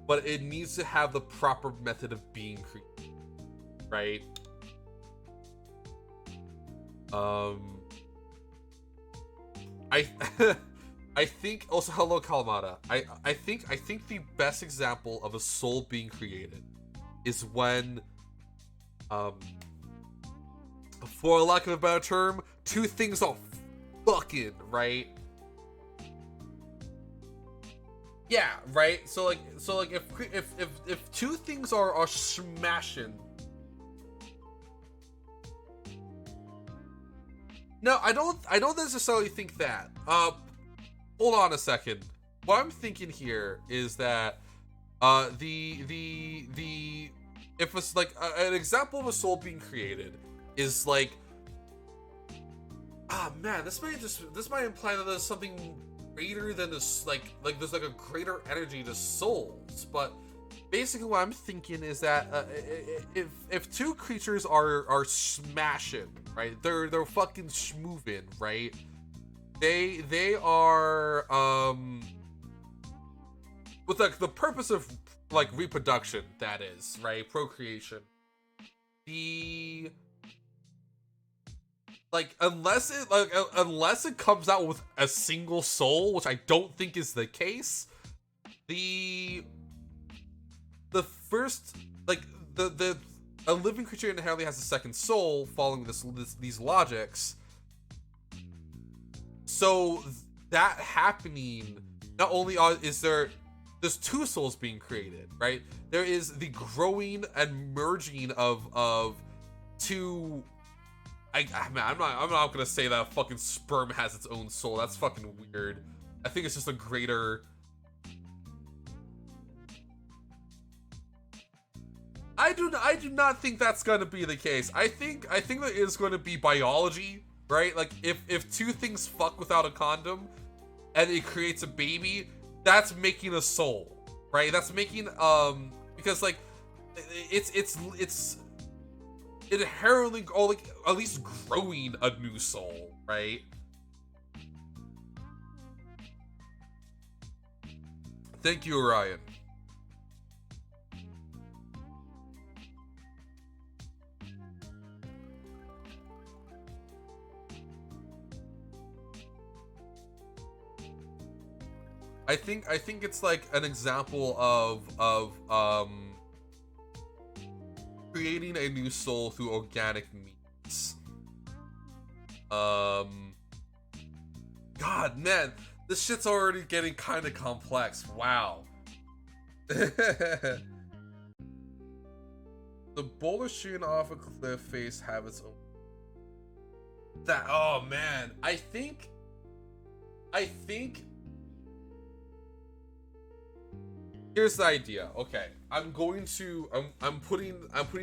but it needs to have the proper method of being created, right? I I think also, hello Kalamata. I think the best example of a soul being created is when for lack of a better term, two things are fucking, right? Yeah, right? So like if two things are smashing. No, I don't necessarily think that. Hold on a second. What I'm thinking here is that if it's like an example of a soul being created is like, man, this might imply that there's something greater than this, like there's like a greater energy to souls. But basically what I'm thinking is that if two creatures are smashing, right? They're fucking schmoving, right? They are with like the purpose of like reproduction, that is, right? Procreation. Unless it comes out with a single soul, which I don't think is the case, the first, like a living creature inherently has a second soul following these logics. So that happening, not only there's two souls being created, right? There is the growing and merging of two. I'm not gonna say that a fucking sperm has its own soul. That's fucking weird. I think it's just a greater. I do not think that's gonna be the case. I think there is going to be biology, right? Like if two things fuck without a condom, and it creates a baby, that's making a soul, right? That's making because like it's inherently, or like at least growing a new soul, right? Thank you, Orion. I think it's like an example of creating a new soul through organic means. God, man, this shit's already getting kind of complex. Wow. The boulder shooting off a cliff face have its own. That, oh man, I think. Here's the idea. Okay, I'm putting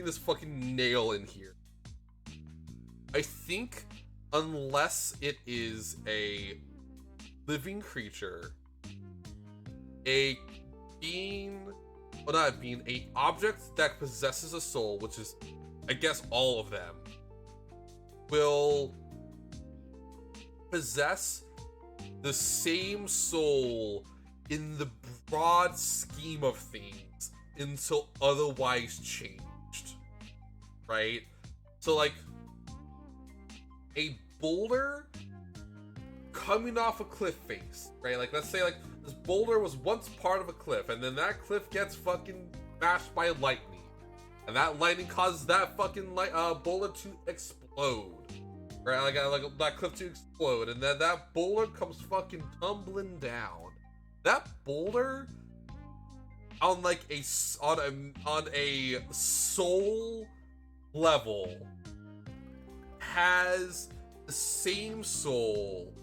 this fucking nail in here. I think unless it is a living creature, a being, well, not a being, a object that possesses a soul, which is, I guess, all of them, will possess the same soul in the broad scheme of things until otherwise changed, right? So like a boulder coming off a cliff face, right? Like let's say like this boulder was once part of a cliff, and then that cliff gets fucking bashed by lightning, and that lightning causes that fucking boulder to explode, right? Like that cliff to explode, and then that boulder comes fucking tumbling down. That boulder on like on a soul level has the same soul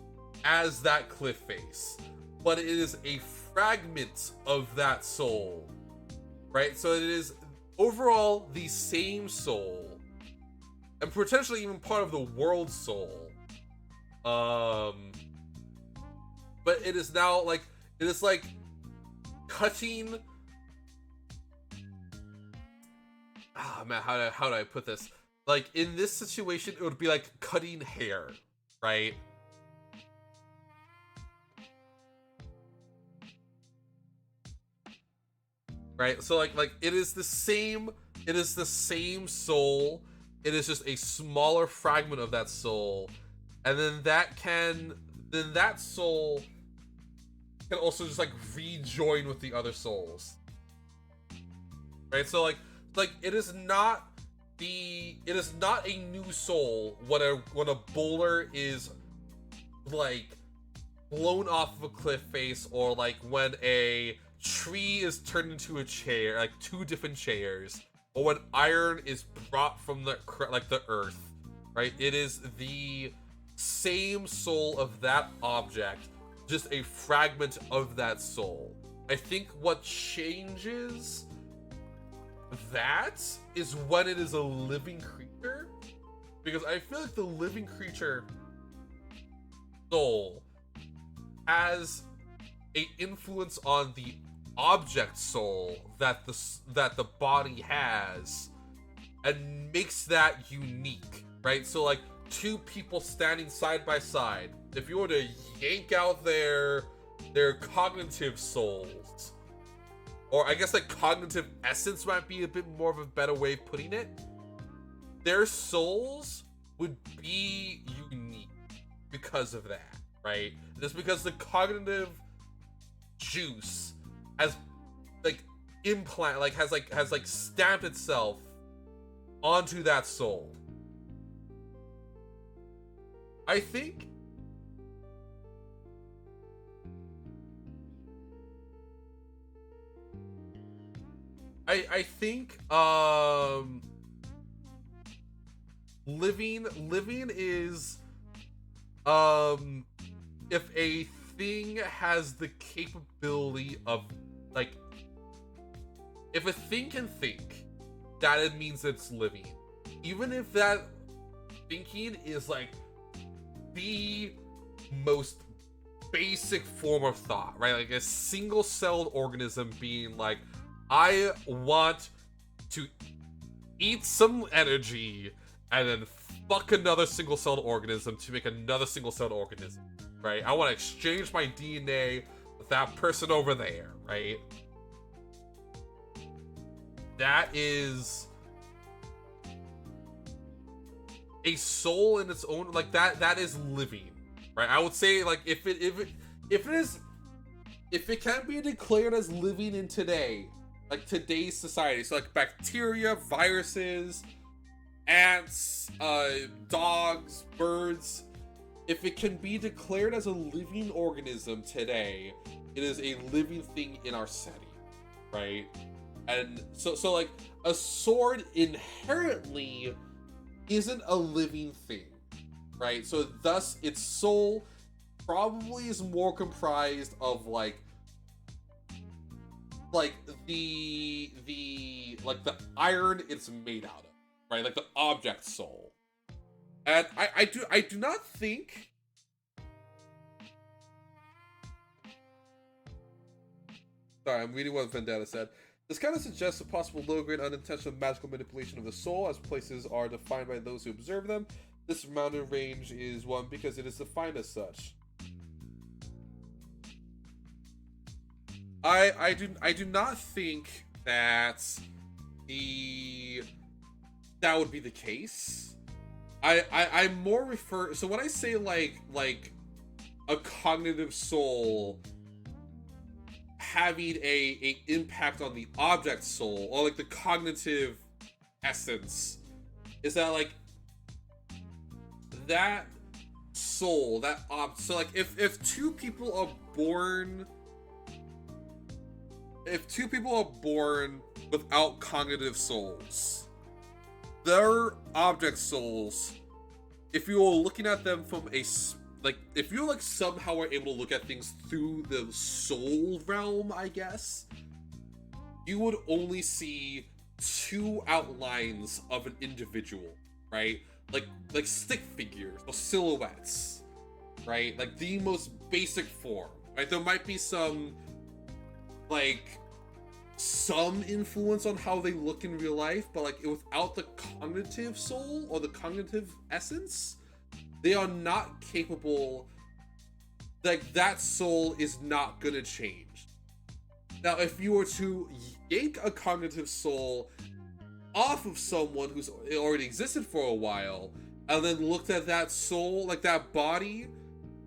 as that cliff face, but it is a fragment of that soul, right? So it is overall the same soul, and potentially even part of the world's soul. But it is now like, it is like cutting. Ah, man, how do I put this? Like in this situation, it would be like cutting hair, right? Right, so like it is the same soul. It is just a smaller fragment of that soul, and then that soul can also just like rejoin with the other souls, right? So like it is not a new soul when a boulder is like blown off of a cliff face, or like when a tree is turned into a chair, like two different chairs, or when iron is brought from the earth, right? It is the same soul of that object, just a fragment of that soul. I think what changes that is when it is a living creature, because I feel like the living creature soul has a influence on the object soul that the body has, and makes that unique, right? So like two people standing side by side, if you were to yank out their cognitive souls, or I guess like cognitive essence might be a bit more of a better way of putting it, their souls would be unique because of that, right? Just because the cognitive juice has has stamped itself onto that soul. I think living is if a thing has the capability of like, if a thing can think, that it means it's living, even if that thinking is like the most basic form of thought, right? Like a single-celled organism being like, I want to eat some energy and then fuck another single-celled organism to make another single-celled organism, right? I want to exchange my DNA with that person over there, right? That is a soul in its own, like that is living, right? I would say like if it can be declared as living in today's society, so like bacteria, viruses, ants, dogs, birds, if it can be declared as a living organism today, it is a living thing in our setting, right? And so like a sword inherently isn't a living thing, right? So thus its soul probably is more comprised of like the iron it's made out of, right? Like the object soul. And I do not think sorry, I'm reading what Vendetta said. This kind of suggests a possible low-grade unintentional magical manipulation of the soul, as places are defined by those who observe them. This mountain range is one because it is defined as such. I do not think that the that would be the case. I more refer, so when I say like a cognitive soul having a impact on the object soul, or like the cognitive essence, is that like that soul, so like if two people are born without cognitive souls, their object souls, if you were looking at them from if you like somehow are able to look at things through the soul realm, I guess, you would only see two outlines of an individual, right? Like stick figures or silhouettes, right? Like the most basic form, right? There might be some influence on how they look in real life, but like without the cognitive soul or the cognitive essence, they are not capable. Like that soul is not gonna change. Now, if you were to yank a cognitive soul off of someone who's already existed for a while, and then looked at that soul, like that body,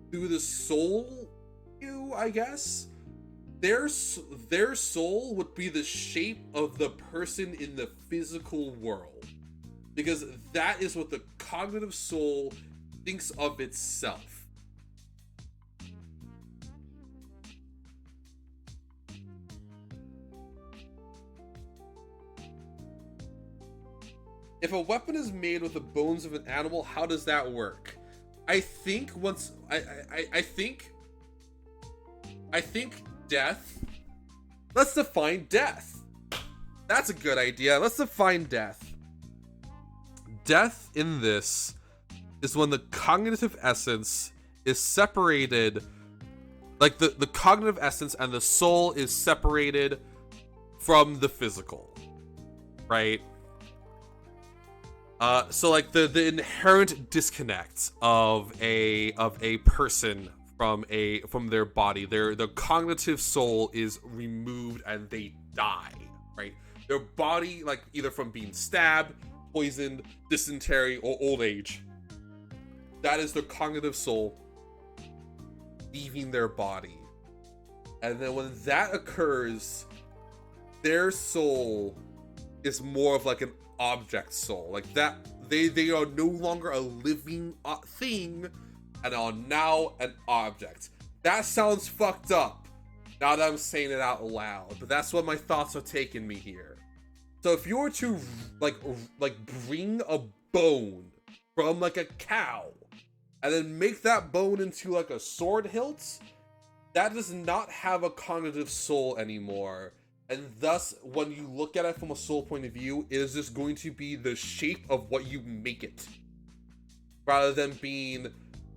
through the soul view, I guess, their soul would be the shape of the person in the physical world, because that is what the cognitive soul thinks of itself. If a weapon is made with the bones of an animal, how does that work? I think death. Let's define death. That's a good idea. Let's define death. Death in this is when the cognitive essence is separated, like the cognitive essence and the soul is separated from the physical, right? So like the inherent disconnect of a person from their body, their cognitive soul is removed and they die, right? Their body, like either from being stabbed, poisoned, dysentery, or old age. That is their cognitive soul leaving their body. And then when that occurs, their soul is more of like an object soul. Like that, they are no longer a living thing and are now an object. That sounds fucked up now that I'm saying it out loud, but that's what my thoughts are taking me here. So if you were to like bring a bone from like a cow and then make that bone into like a sword hilt, that does not have a cognitive soul anymore. And thus, when you look at it from a soul point of view, it is just going to be the shape of what you make it, rather than being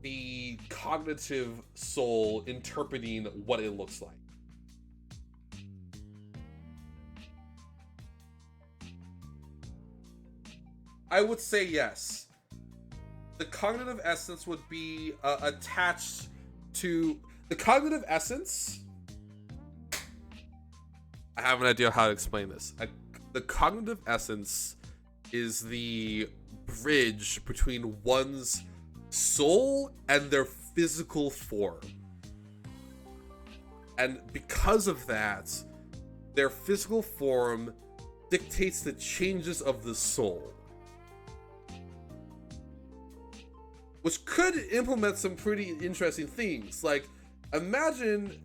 the cognitive soul interpreting what it looks like. I would say yes. The cognitive essence would be attached to the cognitive essence. I have an idea how to explain this. The cognitive essence is the bridge between one's soul and their physical form. And because of that, their physical form dictates the changes of the soul, which could implement some pretty interesting things. Like, imagine,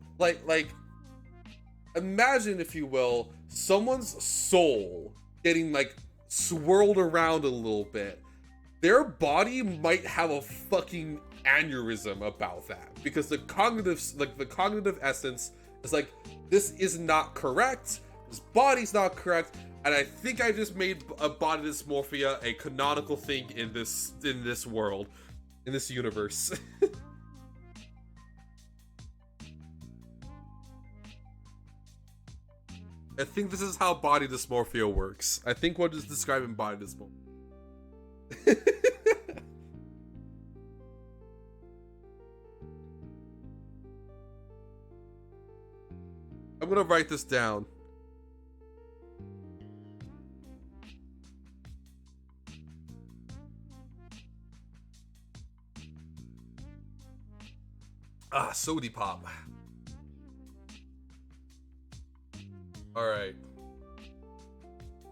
imagine, if you will, someone's soul getting like swirled around a little bit. Their body might have a fucking aneurysm about that, because the cognitive essence is like, this is not correct. This body's not correct, and I think I just made a body dysmorphia a canonical thing in this world, in this universe. I think this is how body dysmorphia works. I think what is describing body dysmorphia. I'm gonna write this down. Sody pop. Alright.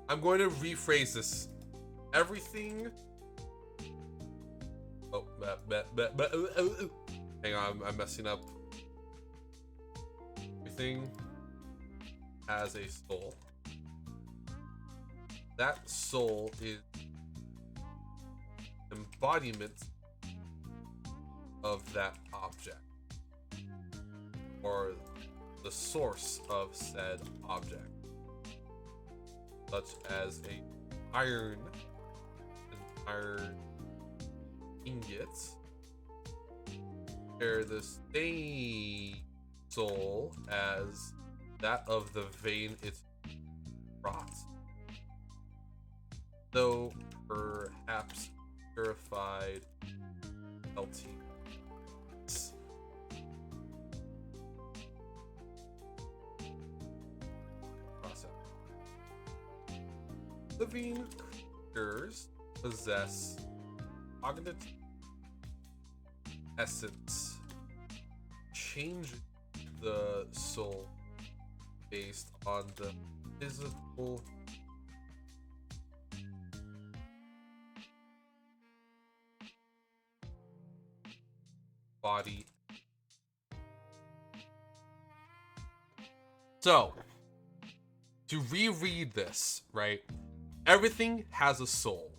I'm going to rephrase this. Everything. Oh, hang on, I'm messing up. Everything has a soul. That soul is embodiment of that object, or the source of said object, such as an iron ingot, share the same soul as that of the vein it brought, though perhaps purified melting. Living creatures possess cognitive essence, changing the soul based on the physical body. So, to reread this, right? Everything has a soul.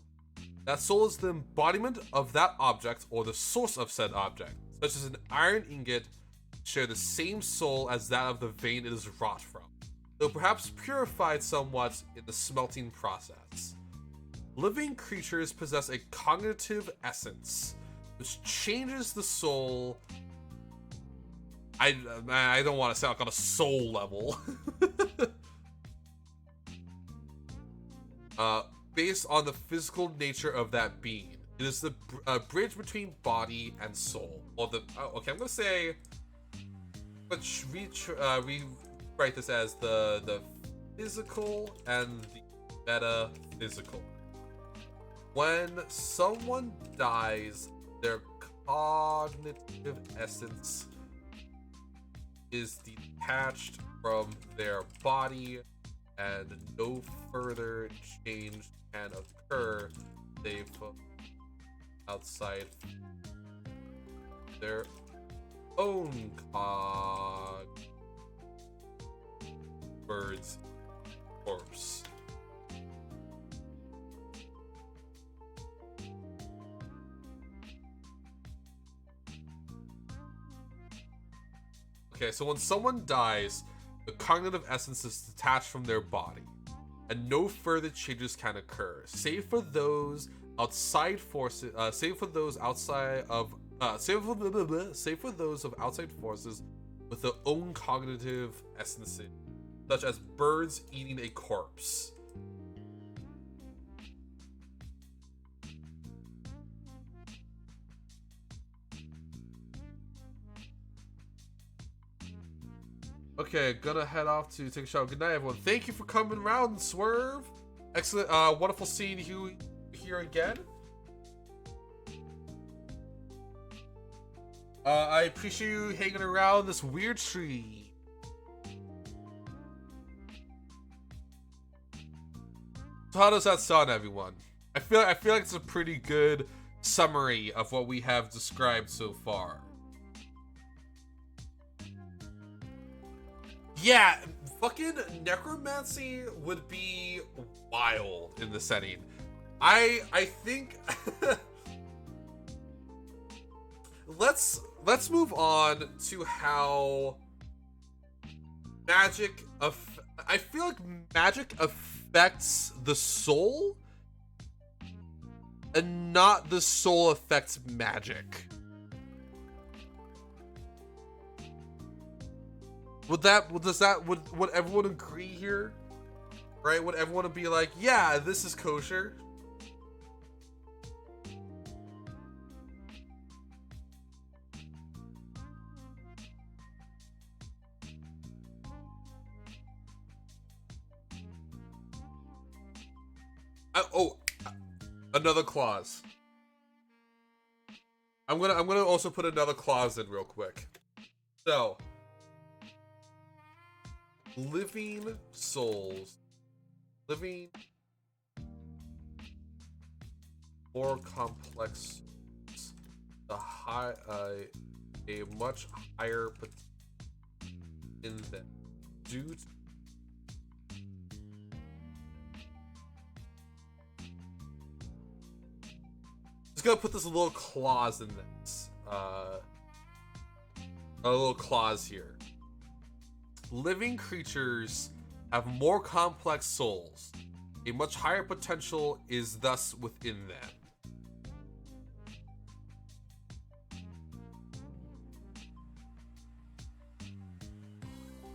That soul is the embodiment of that object or the source of said object, such as an iron ingot share the same soul as that of the vein it is wrought from, though perhaps purified somewhat in the smelting process. Living creatures possess a cognitive essence, which changes the soul. I don't want to sound like on a soul level. Based on the physical nature of that being. It is the bridge between body and soul. Well, okay, I'm gonna say, let's rewrite this as the physical and the metaphysical. When someone dies, their cognitive essence is detached from their body, and no further change can occur save outside their own bird's corpse. Okay, so when someone dies, the cognitive essence is detached from their body, and no further changes can occur, save for those outside forces. Save for those of outside forces with their own cognitive essences, such as birds eating a corpse. Okay, gonna head off to take a shower. Good night, everyone. Thank you for coming around, Swerve. Excellent, wonderful seeing you here again. I appreciate you hanging around this weird tree. So how does that sound, everyone? I feel like it's a pretty good summary of what we have described so far. Yeah, fucking necromancy would be wild in the setting. I think let's move on to how magic I feel like magic affects the soul and not the soul affects magic. Would everyone agree here? Right? Would everyone be like, yeah, this is kosher? Oh, another clause. I'm gonna also put another clause in real quick. So, living souls, living more complex, a much higher in them due to just gonna put this little clause in this. A little clause here. Living creatures have more complex souls. A much higher potential is thus within them.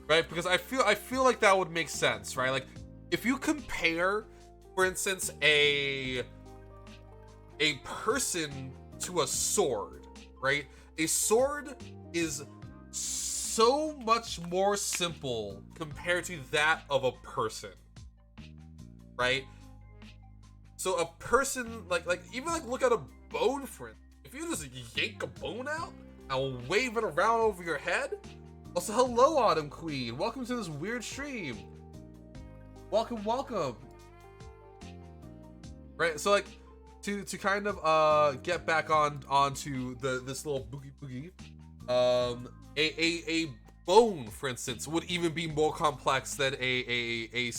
Right? Because I feel like that would make sense, right? Like if you compare, for instance, a person to a sword, right? A sword is so much more simple compared to that of a person, right? So a person, like even like look at a bone, for instance. If you just yank a bone out and wave it around over your head. Also, hello, Autumn Queen. Welcome to this weird stream. Welcome. Right, so like to kind of get back onto this little boogie, a bone, for instance, would even be more complex than a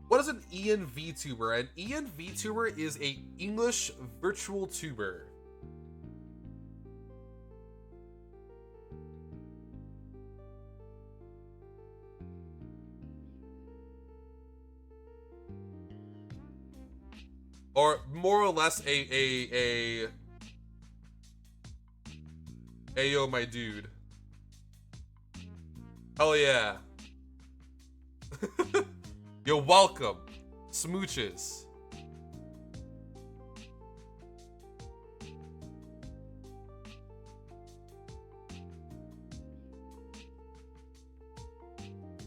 what is an ENVtuber? An ENVtuber is a English virtual tuber. Or more or less a hey yo, my dude. Hell yeah. You're welcome. Smooches.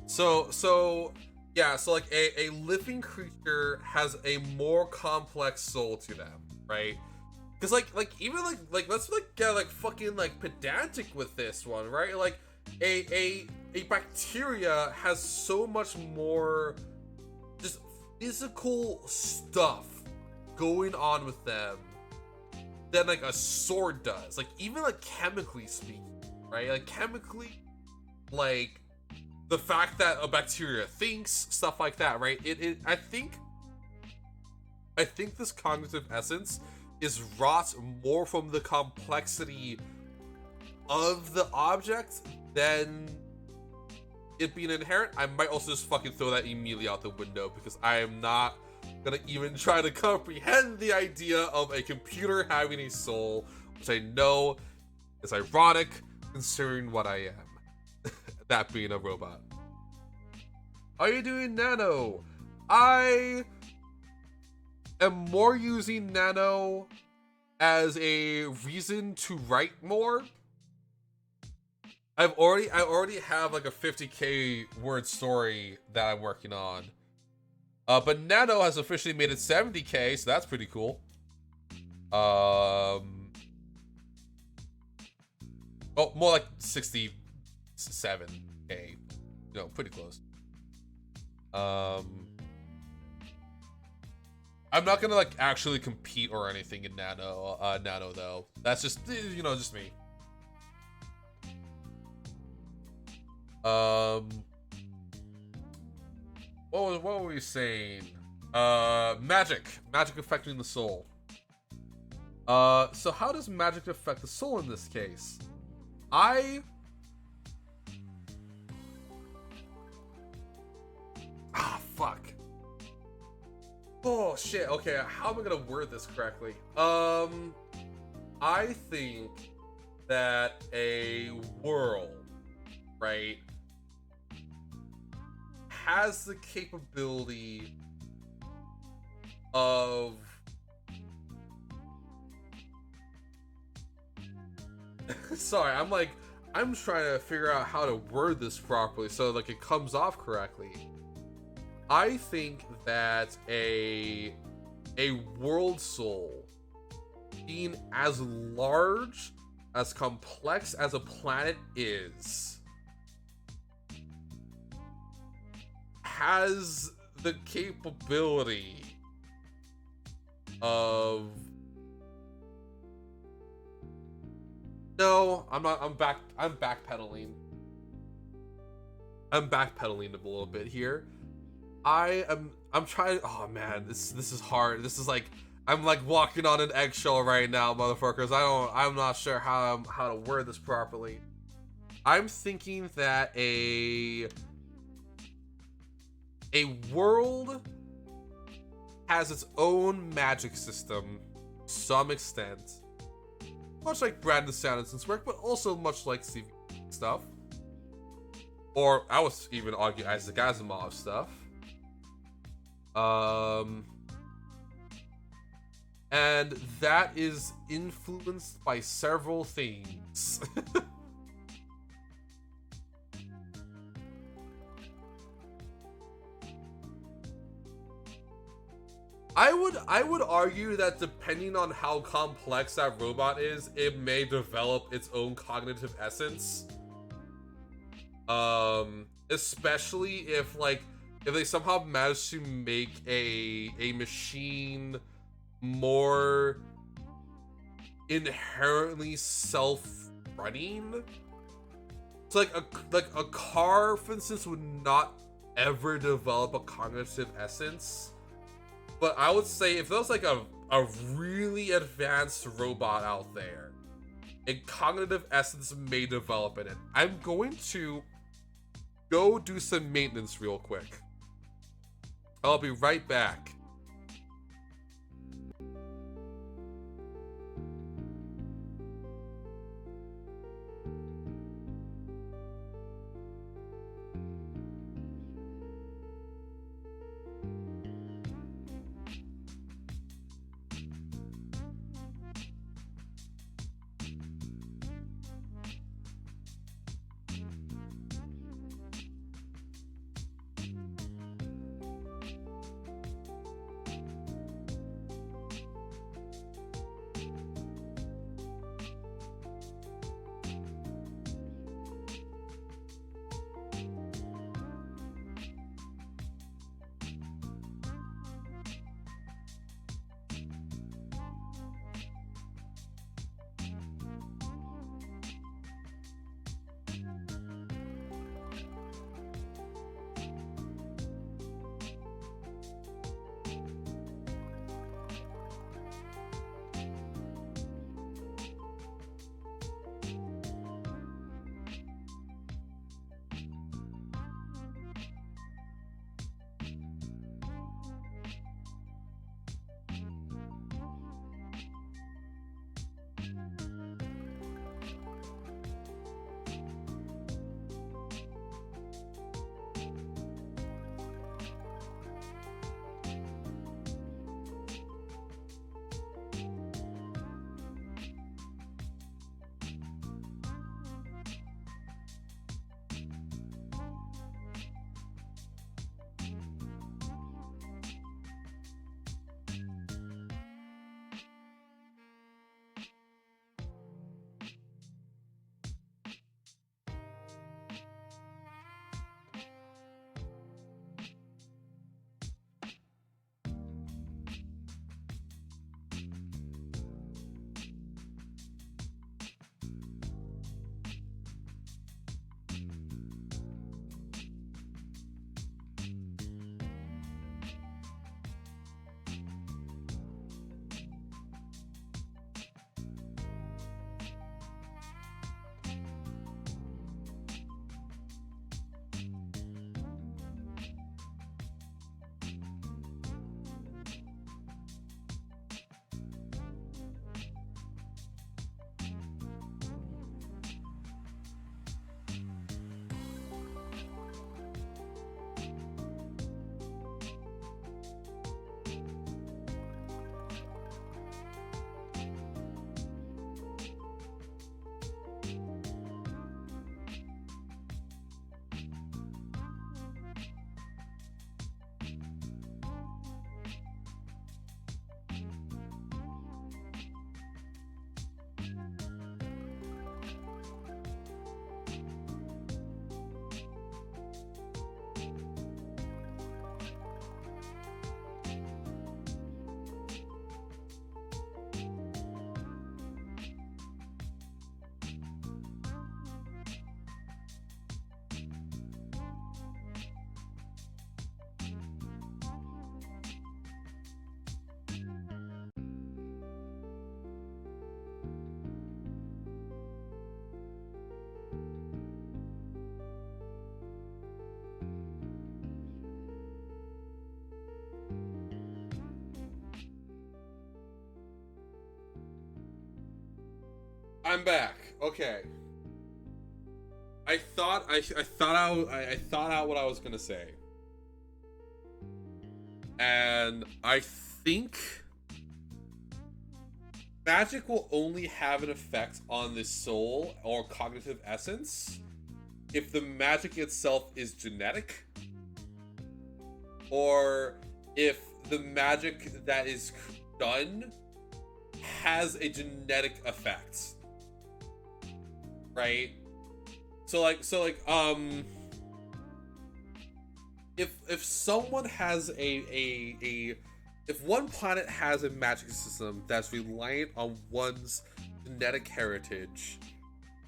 So yeah, so like a living creature has a more complex soul to them, right? Because like even like let's like get like fucking like pedantic with this one, right? Like a bacteria has so much more just physical stuff going on with them than like a sword does. Like even like chemically speaking, right? Like chemically, like the fact that a bacteria thinks, stuff like that, right? I think this cognitive essence is wrought more from the complexity of the object than it being inherent. I might also just fucking throw that immediately out the window because I am not gonna even try to comprehend the idea of a computer having a soul, which I know is ironic considering what I am. That being a robot. How are you doing, Nano? I am more using Nano as a reason to write more. I already have like a 50k word story that I'm working on. But Nano has officially made it 70k, so that's pretty cool. Oh, more like 67k. You know, pretty close. I'm not gonna like actually compete or anything in Nano though. That's just, you know, just me. What were we saying? Magic affecting the soul. So how does magic affect the soul in this case? Fuck. Oh shit. Okay, how am I gonna word this correctly? I think that a world, right, has the capability of sorry, I'm trying to figure out how to word this properly so like it comes off correctly. I think that a world soul being as large, as complex as a planet is, has the capability of... No, I'm not. I'm backpedaling. I'm backpedaling a little bit here. I'm trying. Oh man, this is hard. This is like I'm like walking on an eggshell right now, motherfuckers. I'm not sure how to word this properly. I'm thinking that a world has its own magic system to some extent, much like Brandon Sanderson's work, but also much like CV stuff, or I was even argue Isaac Asimov stuff. And that is influenced by several things. I would argue that depending on how complex that robot is, it may develop its own cognitive essence. Especially if they somehow manage to make a machine more inherently self-running. So like a car, for instance, would not ever develop a cognitive essence. But I would say if there was like a really advanced robot out there, a cognitive essence may develop in it. I'm going to go do some maintenance real quick. I'll be right back. I'm back. Okay. I thought out what I was gonna say, and I think magic will only have an effect on the soul or cognitive essence if the magic itself is genetic, or if the magic that is done has a genetic effect, right? If someone has if one planet has a magic system that's reliant on one's genetic heritage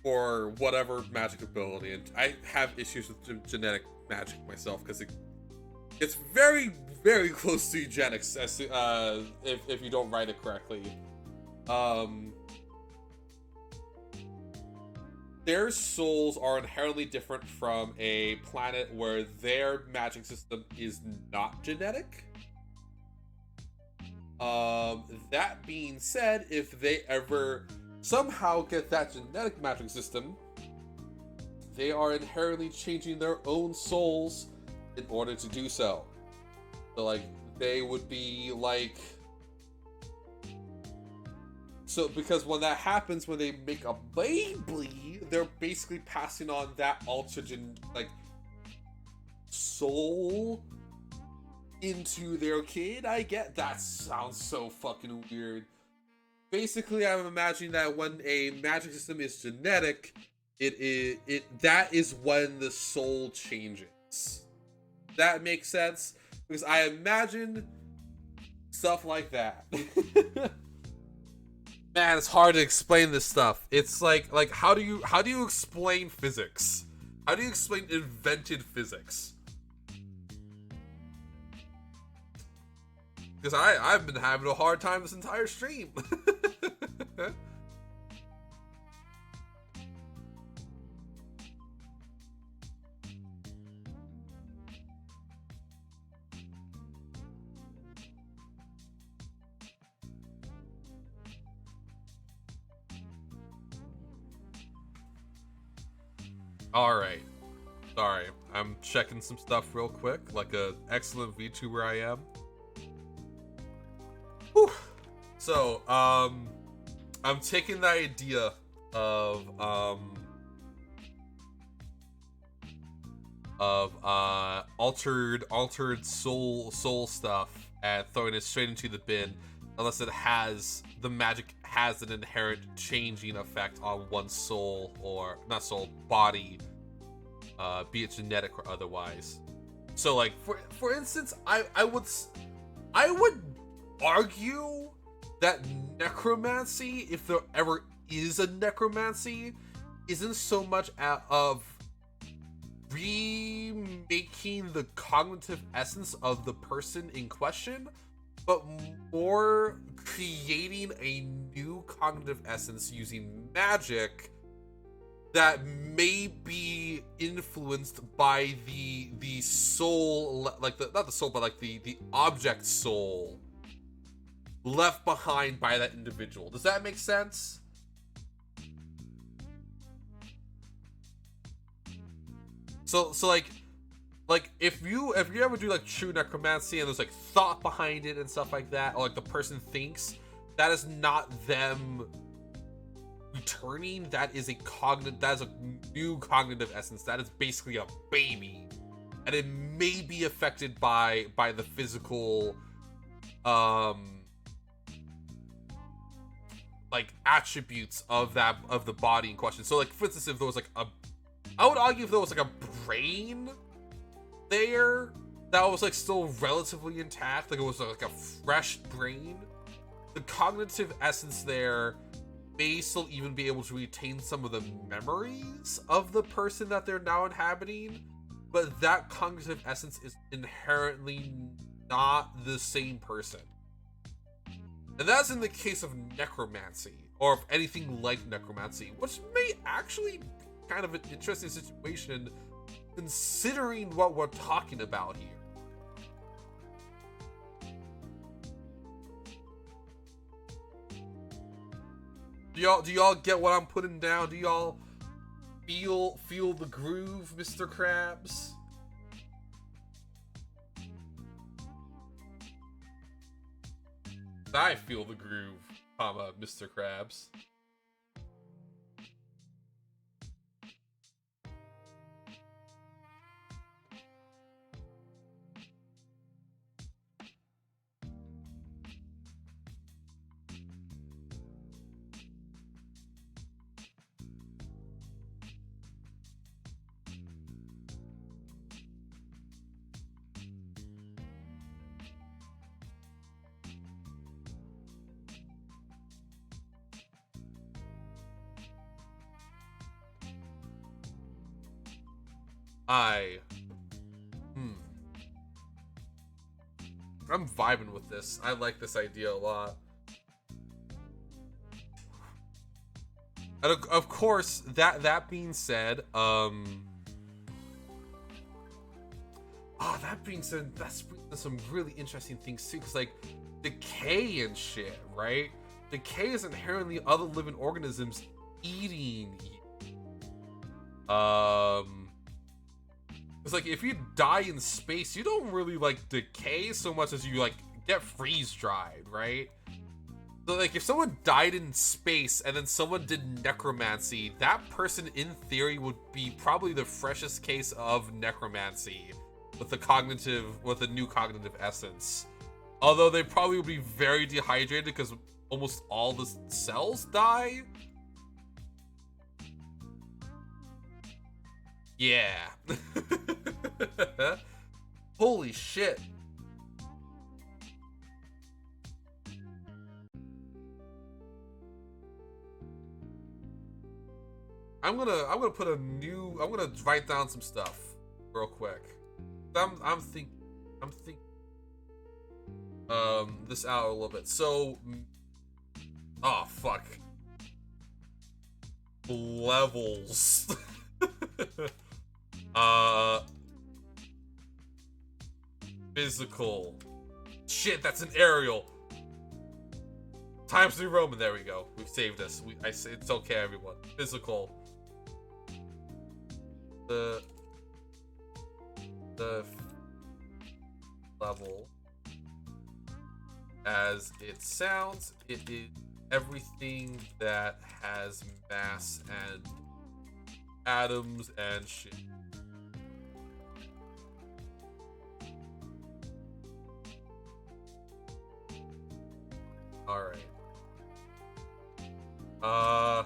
for whatever magic ability, and I have issues with genetic magic myself because it's very, very close to eugenics, as if you don't write it correctly. Their souls are inherently different from a planet where their magic system is not genetic. That being said, if they ever somehow get that genetic magic system, they are inherently changing their own souls in order to do so. So, like, they would be like... So, because when that happens, when they make a baby, they're basically passing on that altered, like, soul into their kid. I get that. Sounds so fucking weird. Basically, I'm imagining that when a magic system is genetic, that is when the soul changes. That makes sense? Because I imagine stuff like that. Man, it's hard to explain this stuff. It's like how do you explain physics? How do you explain invented physics? Because I've been having a hard time this entire stream. Alright. Sorry. I'm checking some stuff real quick, like a excellent VTuber I am. Whew. So, I'm taking the idea of altered soul stuff and throwing it straight into the bin, unless the magic has an inherent changing effect on one's soul, or not soul, body, be it genetic or otherwise. So, like, for instance, I would argue that necromancy, if there ever is a necromancy, isn't so much of remaking the cognitive essence of the person in question, but more creating a new cognitive essence using magic that may be influenced by the soul, like not the soul, but like the object soul left behind by that individual. Does that make sense? So like if you ever do like true necromancy and there's like thought behind it and stuff like that, or like the person thinks, that is not them returning. That is a new cognitive essence. That is basically a baby, and it may be affected by the physical like attributes of the body in question. So, like, for instance, if there was like I would argue if there was like a brain there that was like still relatively intact, like it was like a fresh brain, the cognitive essence there may still even be able to retain some of the memories of the person that they're now inhabiting, but that cognitive essence is inherently not the same person. And that's in the case of necromancy, or of anything like necromancy, which may actually be kind of an interesting situation considering what we're talking about here. Do y'all get what I'm putting down? Do y'all feel the groove, Mr. Krabs? I feel the groove, Mr. Krabs. I'm vibing with this. I like this idea a lot. And of course, that being said, that being said, that's some really interesting things too, because like decay and shit, right? Decay is inherently other living organisms eating you. It's like if you die in space, you don't really like decay so much as you like get freeze dried, right? So like if someone died in space and then someone did necromancy, that person in theory would be probably the freshest case of necromancy with a new cognitive essence. Although they probably would be very dehydrated because almost all the cells die. Yeah. Holy shit. I'm gonna write down some stuff real quick. I'm thinking this out a little bit. So oh fuck. Levels. Physical. Shit, that's an aerial. Times New Roman. There we go. We've saved this. It's okay, everyone. Physical. The level, as it sounds, it is everything that has mass and atoms and shit. All right. I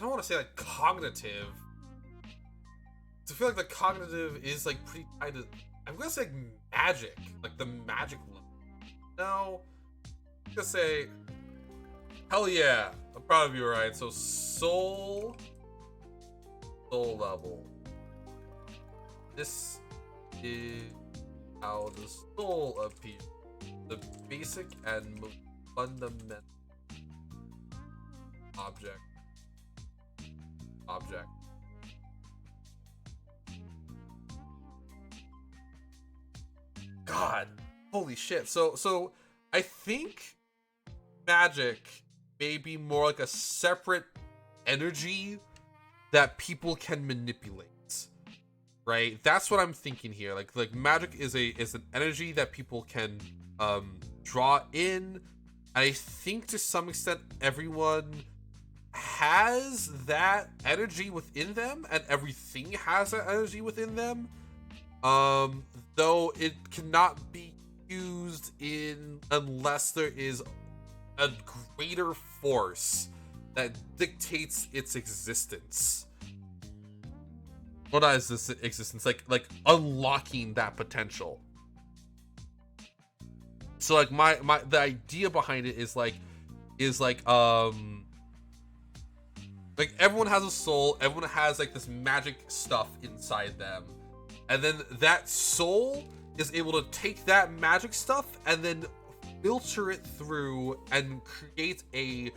don't want to say like cognitive. I feel like the cognitive is like pretty tied to. I'm gonna say like magic, like the magic level. No, I'm gonna say, hell yeah, I'm proud of you, Ryan. So soul level. This is how the soul appears. The basic and most fundamental object. God, holy shit. So I think magic may be more like a separate energy that people can manipulate. Right? That's what I'm thinking here. Like magic is an energy that people can draw in. I think to some extent everyone has that energy within them, and everything has that energy within them. Though it cannot be used unless there is a greater force that dictates its existence. What is this existence? Like unlocking that potential. So like the idea behind it is like everyone has a soul, everyone has like this magic stuff inside them. And then that soul is able to take that magic stuff and then filter it through and create a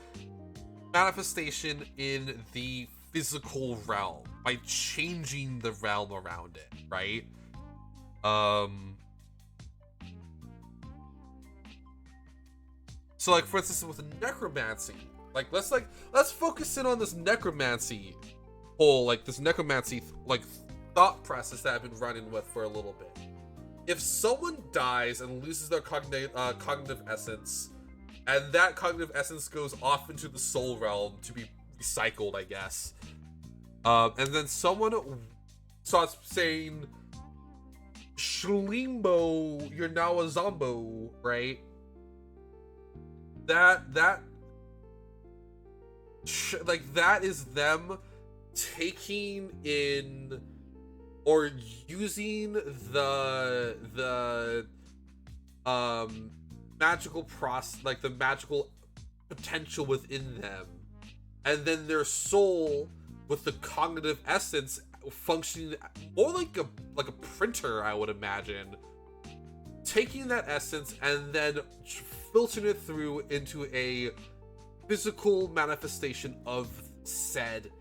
manifestation in the physical realm by changing the realm around it, right? So like for instance with necromancy, let's focus in on this necromancy whole, like this necromancy like thought process that I've been running with for a little bit. If someone dies and loses their cognitive essence, and that cognitive essence goes off into the soul realm to be recycled, I guess, and then someone starts saying, Shlimbo, you're now a zombo, right? That is them taking in or using the magical the magical potential within them, and then their soul with the cognitive essence functioning more like a printer, I would imagine, taking that essence and then filtering it through into a physical manifestation of said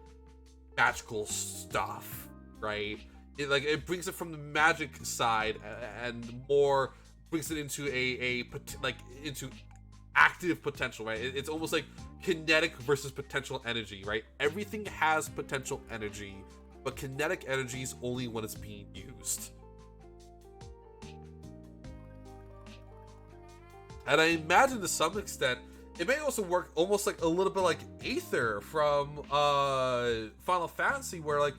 magical stuff, right? It brings it from the magic side and more brings it into into active potential, right? It's almost like kinetic versus potential energy, right? Everything has potential energy, but kinetic energy is only when it's being used. And I imagine to some extent, it may also work almost like a little bit like Aether from Final Fantasy, where like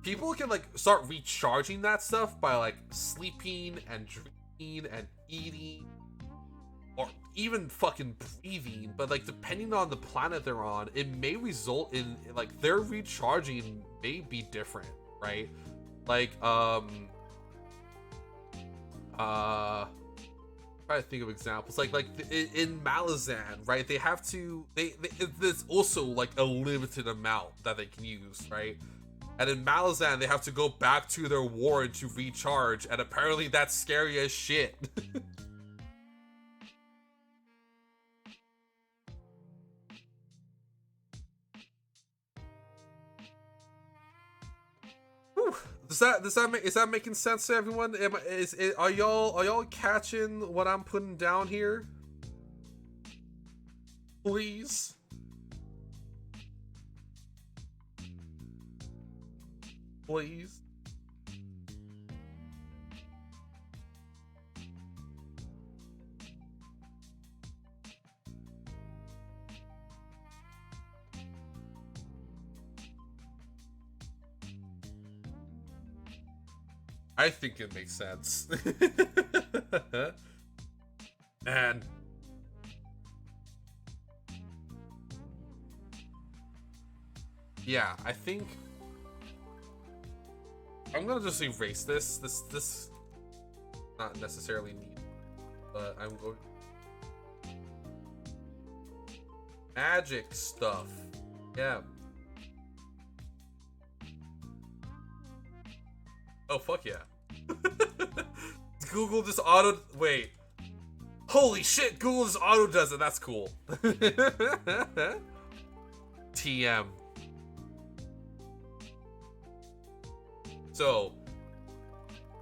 people can like start recharging that stuff by like sleeping and drinking and eating, or even fucking breathing. But like depending on the planet they're on, it may result in like their recharging may be different, right? Like try to think of examples like in Malazan, right? They have to there's also like a limited amount that they can use, right? And in Malazan they have to go back to their ward to recharge, and apparently that's scary as shit. Is that making sense to everyone? Are y'all catching what I'm putting down here? Please. Please. I think it makes sense. And yeah, I think I'm gonna just erase this. This not necessarily needed, but I'm going magic stuff. Yeah. Oh, fuck yeah. Google just wait. Holy shit, Google just auto does it. That's cool. TM. So,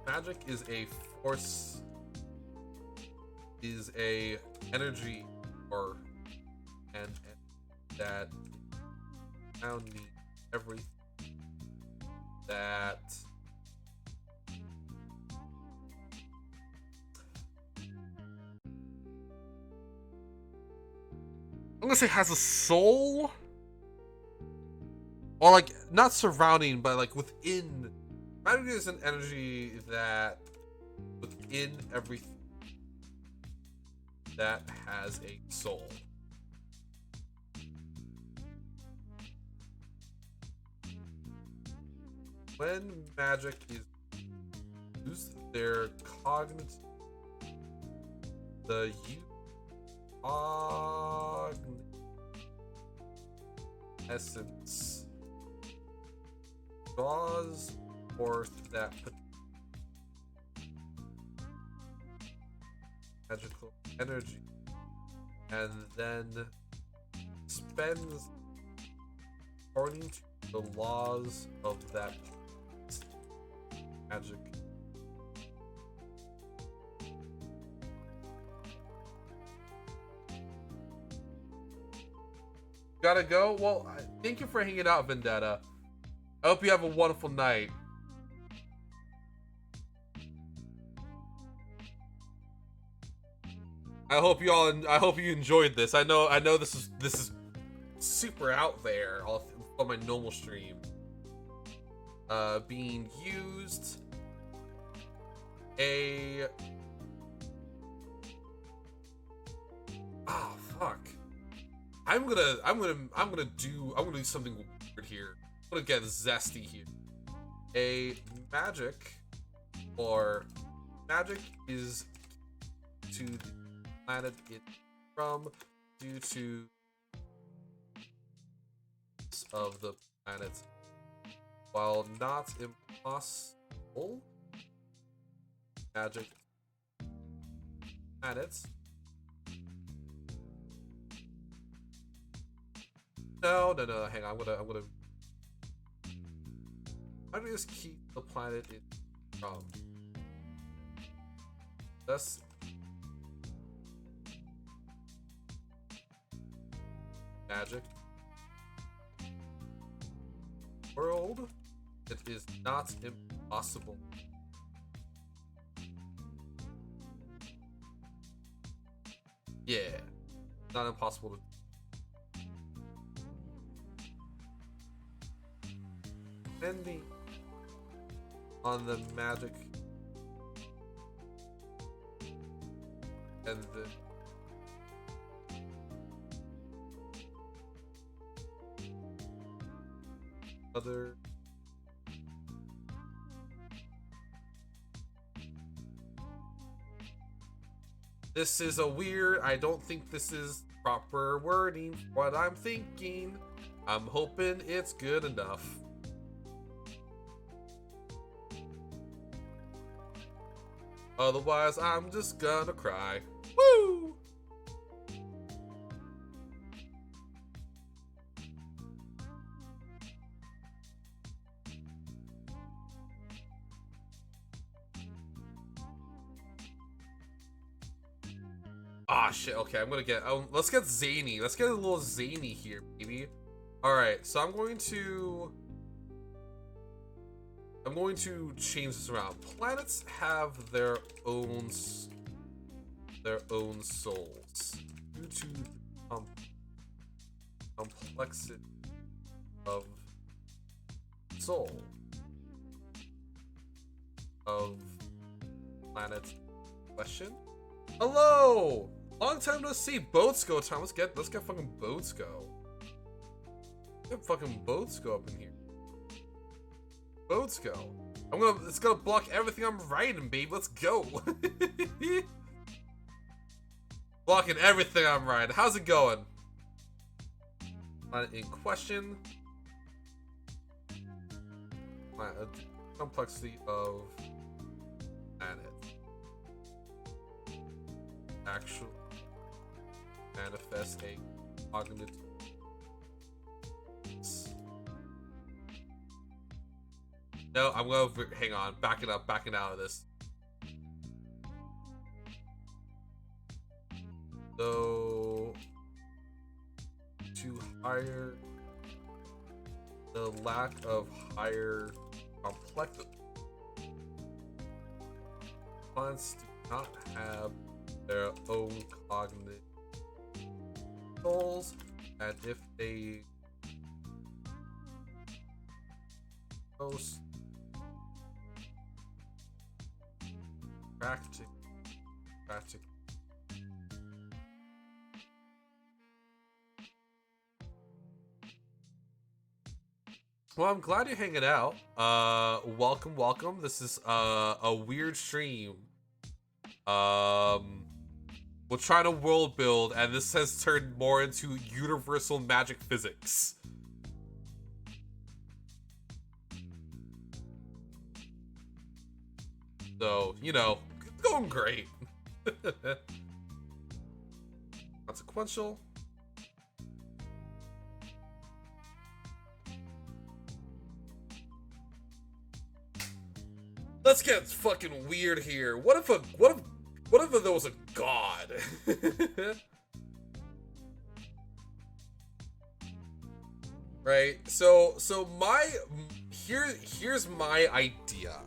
magic is a force, is a energy, or and that now need everything that I'm gonna say has a soul, or like not surrounding, but like within. Magic is an energy that within everything that has a soul. When magic is used, their cognitive, the essence draws forth that magical energy and then spends according to the laws of that magic. Gotta go? Well, thank you for hanging out, Vendetta. I hope you have a wonderful night. I hope you enjoyed this. I know this is super out there on my normal stream. Being used a fuck. I'm gonna do something weird here. I'm gonna get zesty here. A magic is to the planet it's from due to of the planet, while not impossible. Magic planets. No, hang on, I'm gonna how do we just keep the planet in from? Thus magic world. It is not impossible. Yeah, not impossible to. Depending on the magic and the other this is a weird, I don't think this is proper wording for what I'm thinking. I'm hoping it's good enough. Otherwise, I'm just gonna cry. Woo! Ah, shit. Okay, I'm gonna get. Let's get zany. Let's get a little zany here, baby. All right, so I'm going to change this around. Planets have their own souls due to the complexity of soul of planet question. Hello, long time no see. Boats go time. Let's get fucking boats go. Get fucking boats go up in here. Boats go. It's gonna block everything I'm writing, babe. Let's go. Blocking everything I'm writing. How's it going? In question. Complexity of planet. Actual manifest a cognitive. No, I'm gonna hang on, backing out of this. So to higher the lack of higher complexity. Plants do not have their own cognitive souls, and if they most practical. Well, I'm glad you're hanging out. Welcome. This is a weird stream. We're trying to world build, and this has turned more into universal magic physics. So, you know, it's going great. Consequential. Let's get fucking weird here. What if there was a god? right? So my here's my idea.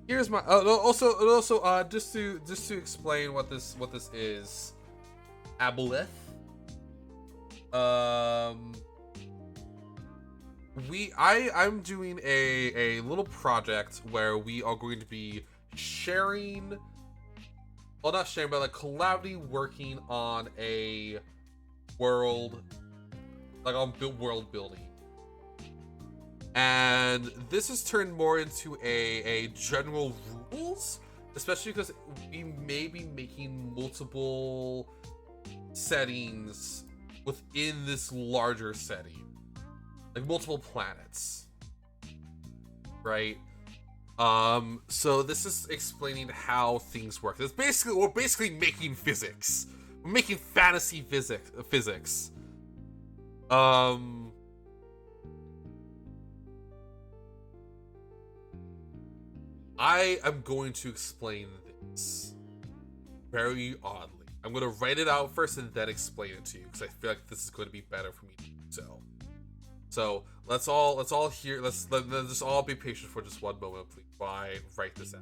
Here's my also just to explain what this is. Aboleth. I'm doing a little project where we are going to be sharing, well, not sharing, but like collaboratively working on a world, like on world building. And this has turned more into a general rules, especially because we may be making multiple settings within this larger setting, like multiple planets, right? So this is explaining how things work. We're basically making physics. We're making fantasy physics. I am going to explain this very oddly. I'm going to write it out first and then explain it to you, because I feel like this is going to be better for me to do so. So let's all hear. Let's just all be patient for just one moment, please, while I write this out.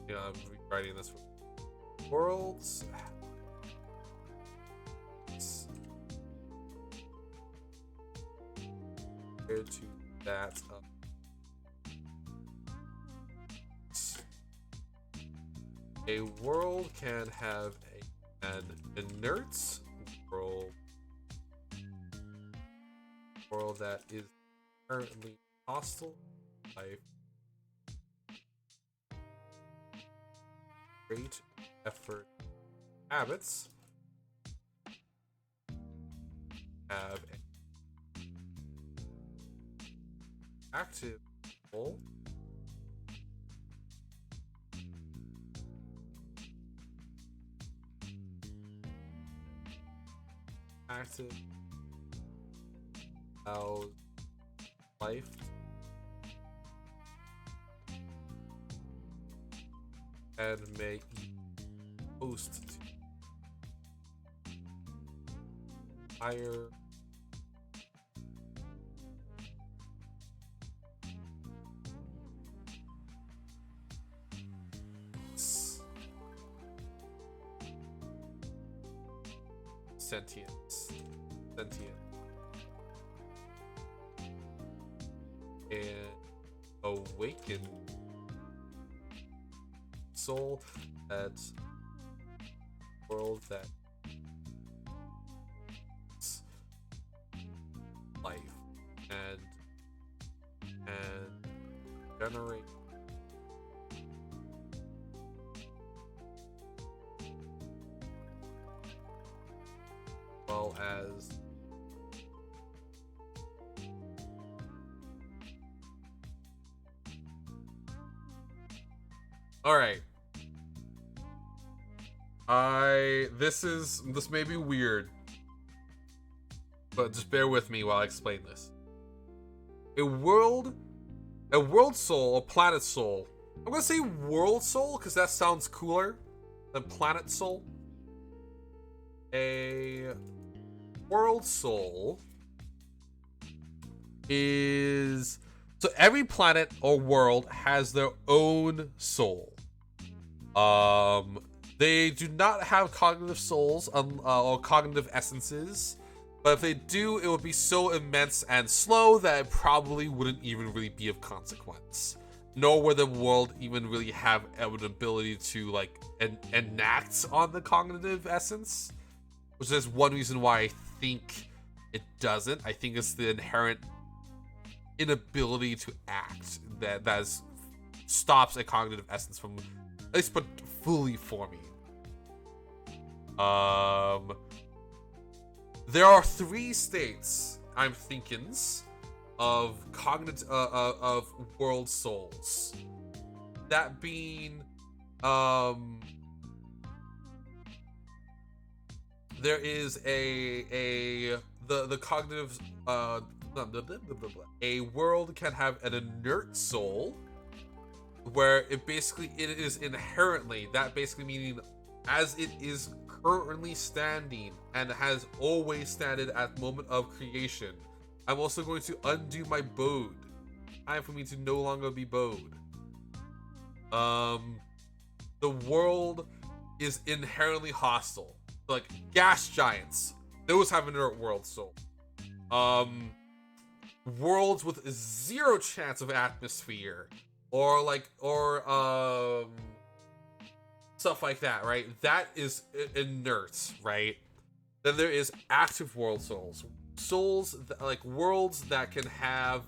Yeah, I'm rewriting this for worlds. Compared to that of a world can have an inert world that is currently hostile life. Great effort habits have an active goal active allows life and may host to higher sentience and awaken soul that world that life and generate well as all right. This may be weird, but just bear with me while I explain this. A world soul, a planet soul. I'm gonna say world soul because that sounds cooler than planet soul. A world soul is, so every planet or world has their own soul. They do not have cognitive souls or cognitive essences. But if they do, it would be so immense and slow that it probably wouldn't even really be of consequence. Nor would the world even really have an ability to like enact on the cognitive essence. Which is one reason why I think it doesn't. I think it's the inherent inability to act that stops a cognitive essence from at least put fully forming. There are 3 states I'm thinkings of cognitive of world souls. That being there is the cognitive a world can have an inert soul where it is inherently, that basically meaning as it is currently standing and has always standed at moment of creation. I'm also going to undo my bode. Time for me to no longer be bode. The world is inherently hostile. Like gas giants, those have an inert world soul. Worlds with 0 chance of atmosphere or stuff like that, right? That is inert, right? Then there is active world souls. Souls that, like worlds that can have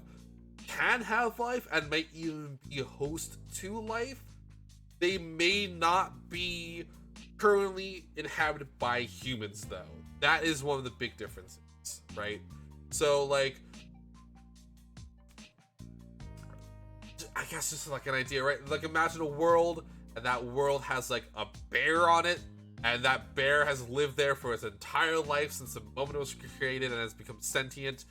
life and might even be a host to life. They may not be currently inhabited by humans, though. That is one of the big differences, right? So, like, I guess just like an idea, right? Like, imagine a world, and that world has like a bear on it, and that bear has lived there for its entire life since the moment it was created and has become sentient.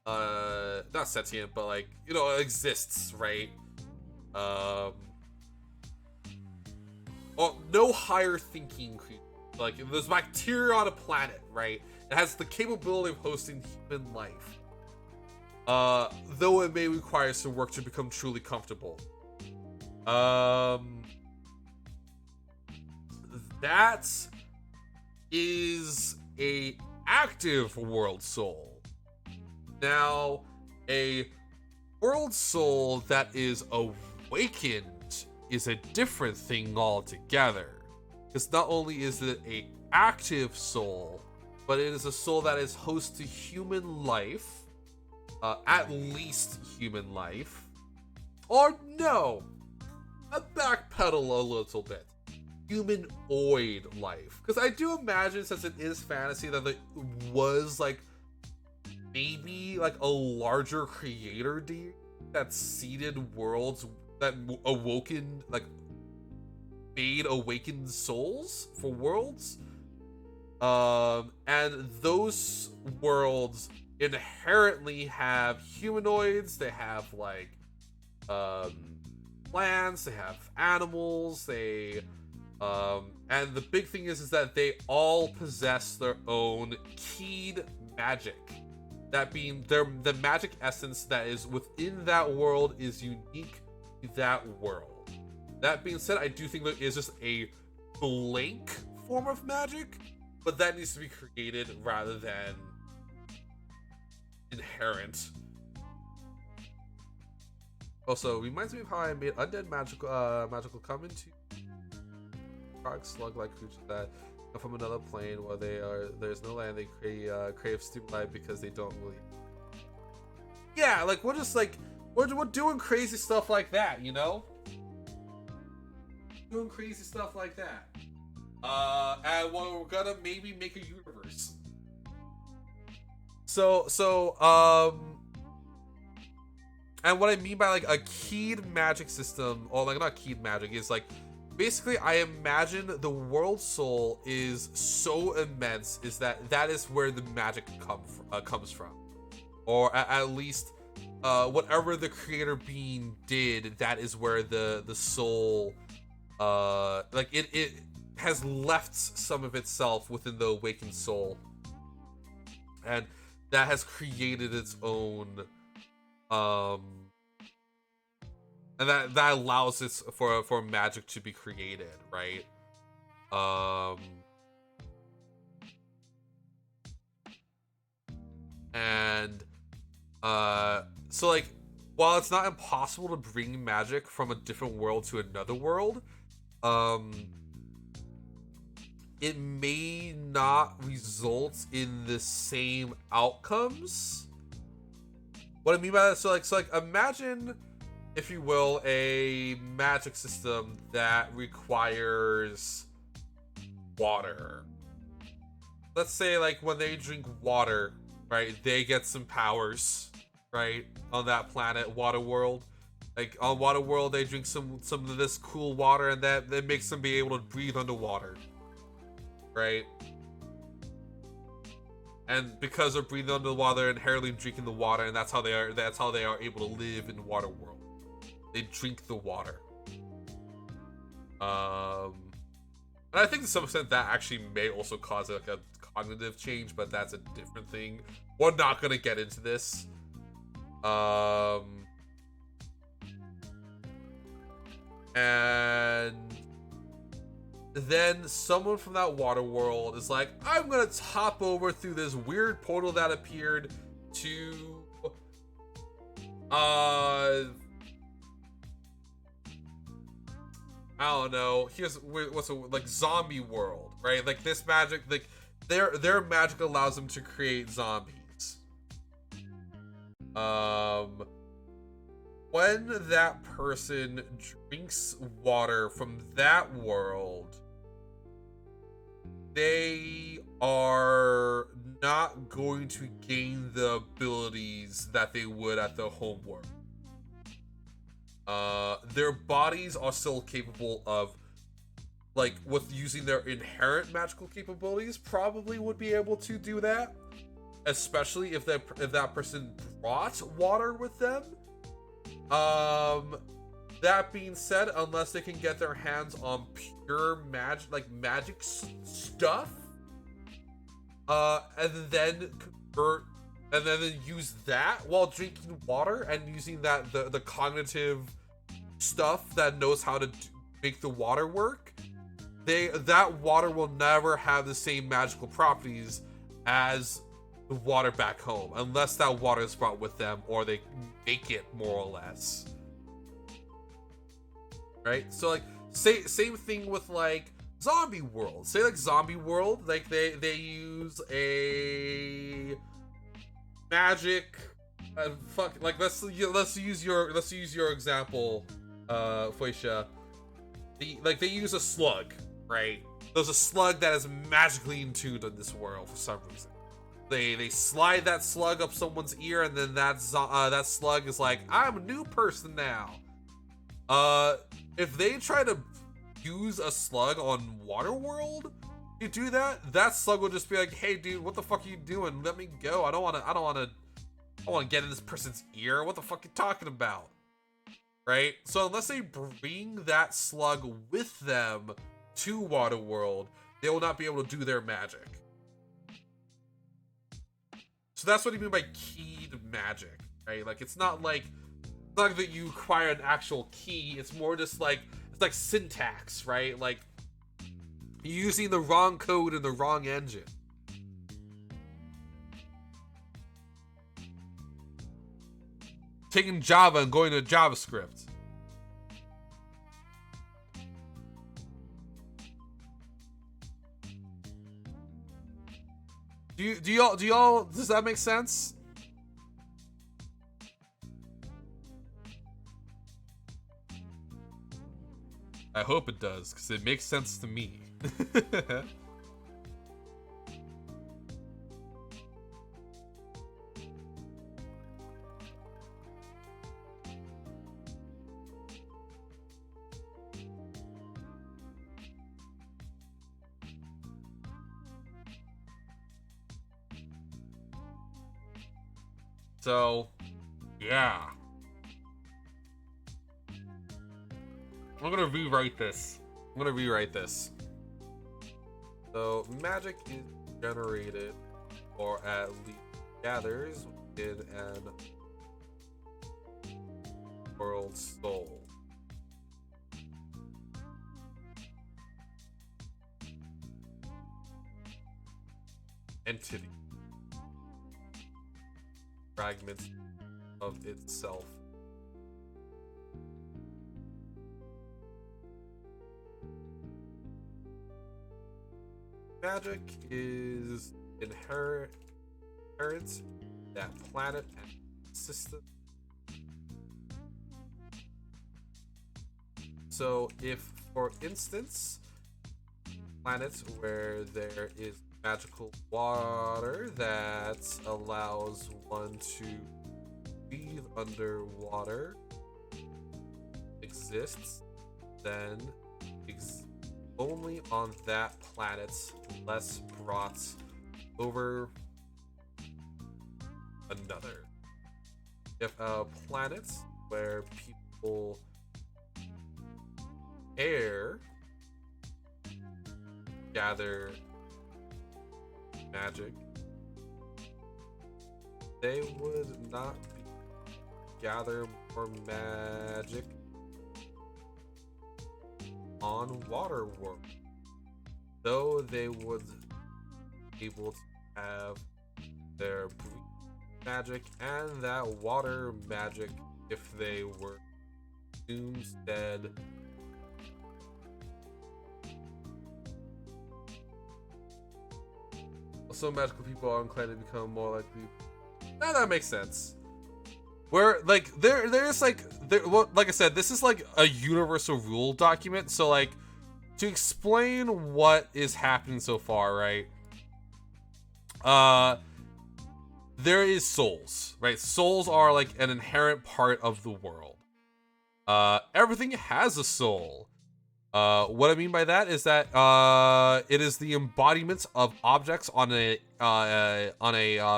Not sentient, but like, you know, it exists, right? Well, no higher thinking creature. Like, there's bacteria on a planet, right? It has the capability of hosting human life. Though it may require some work to become truly comfortable. That is a active world soul. Now, a world soul that is awakened is a different thing altogether. Because not only is it a active soul, but it is a soul that is host to human life, at least human life, or no, I backpedal a little bit, humanoid life. Because I do imagine, since it is fantasy, that it was like maybe like a larger creator deity that seeded worlds that awoken, like made awakened souls for worlds, and those worlds inherently have humanoids. They have like plants, they have animals, they and the big thing is that they all possess their own keyed magic. That being the magic essence that is within that world is unique to that world. That being said, I do think there is just a blank form of magic, but that needs to be created rather than inherent. Also, reminds me of how I made undead magical come into slug-like creatures that come from another plane where there's no land. They crave stimuli because they don't really. Yeah, like we're just like we're doing crazy stuff like that, you know. Doing crazy stuff like that. And we're gonna maybe make a universe. And what I mean by like a keyed magic system, or like not keyed magic, is like basically I imagine the world soul is so immense is that is where the magic comes from, or at least whatever the creator being did, that is where the soul like it has left some of itself within the awakened soul, and that has created its own and that allows it for magic to be created, right? And so like, while it's not impossible to bring magic from a different world to another world, um, it may not result in the same outcomes. What I mean by that, so like imagine, if you will, a magic system that requires water. Let's say like when they drink water, right, they get some powers, right, on that planet, Water World. Like on Water World, they drink some of this cool water, and that makes them be able to breathe underwater, right? And because they're breathing underwater, they're inherently drinking the water, and that's how they are able to live in Water World. They drink the water. And I think to some extent that actually may also cause like a cognitive change, but that's a different thing. We're not gonna get into this. And then someone from that water world is like, I'm gonna hop over through this weird portal that appeared to I don't know. Here's what's like zombie world, right? Like this magic, like their magic allows them to create zombies. When that person drinks water from that world, they are not going to gain the abilities that they would at the home world. Their bodies are still capable of, like, with using their inherent magical capabilities, probably would be able to do that. Especially if that person brought water with them. That being said, unless they can get their hands on pure magic stuff, and then convert, and then use that while drinking water and using that the cognitive stuff that knows how to make the water work, that water will never have the same magical properties as the water back home, unless that water is brought with them or they make it, more or less. Right? So like, same thing with like zombie world. Say like zombie world, like they use a magic like let's use your example, Fuisha. They use a slug, right? There's a slug that is magically in in this world for some reason. They slide that slug up someone's ear, and then that slug is like, I'm a new person now. If they try to use a slug on Waterworld, you do that slug will just be like, hey dude, what the fuck are you doing? Let me go. I don't wanna get in this person's ear. What the fuck are you talking about? Right? So unless they bring that slug with them to Waterworld, they will not be able to do their magic. So that's what you mean by keyed magic, right? Like it's not like that you acquire an actual key. It's more just like, it's like syntax, right? Like you're using the wrong code in the wrong engine. Taking Java and going to JavaScript. Do y'all does that make sense? I hope it does, because it makes sense to me. So, yeah. I'm gonna rewrite this. So, magic is generated, or at least gathers within an world soul. Entity. fragments of itself. Magic is inherent that planet and system. So if, for instance, planets where there is magical water that allows one to breathe underwater exists, then only on that planet less brought over another. If a planet where people air gather magic, they would not gather more magic on water world, though they would be able to have their magic and that water magic if they were instead. Also, magical people are inclined to become more likely. Now that makes sense. Where like there's like well, like I said, this is like a universal rule document. So like to explain what is happening so far, right? There is souls, right? Souls are like an inherent part of the world. Everything has a soul. What I mean by that is that it is the embodiment of objects on a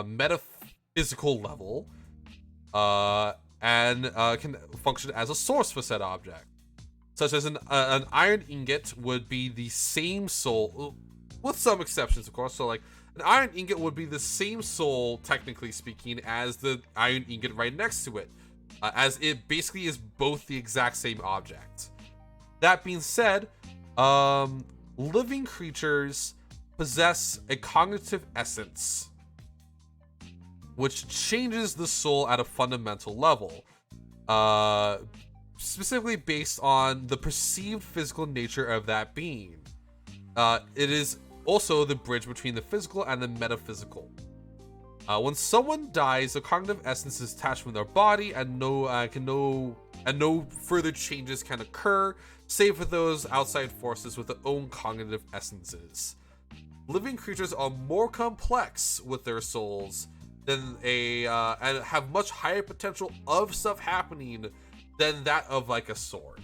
metaphysical level, and can function as a source for said object. Such as an iron ingot would be the same soul, with some exceptions, of course. So like an iron ingot would be the same soul, technically speaking, as the iron ingot right next to it, as it basically is both the exact same object. That being said, living creatures possess a cognitive essence, which changes the soul at a fundamental level, specifically based on the perceived physical nature of that being. It is also the bridge between the physical and the metaphysical. When someone dies, the cognitive essence is detached from their body, and no further changes can occur, save for those outside forces with their own cognitive essences. Living creatures are more complex with their souls than and have much higher potential of stuff happening than that of like a sword.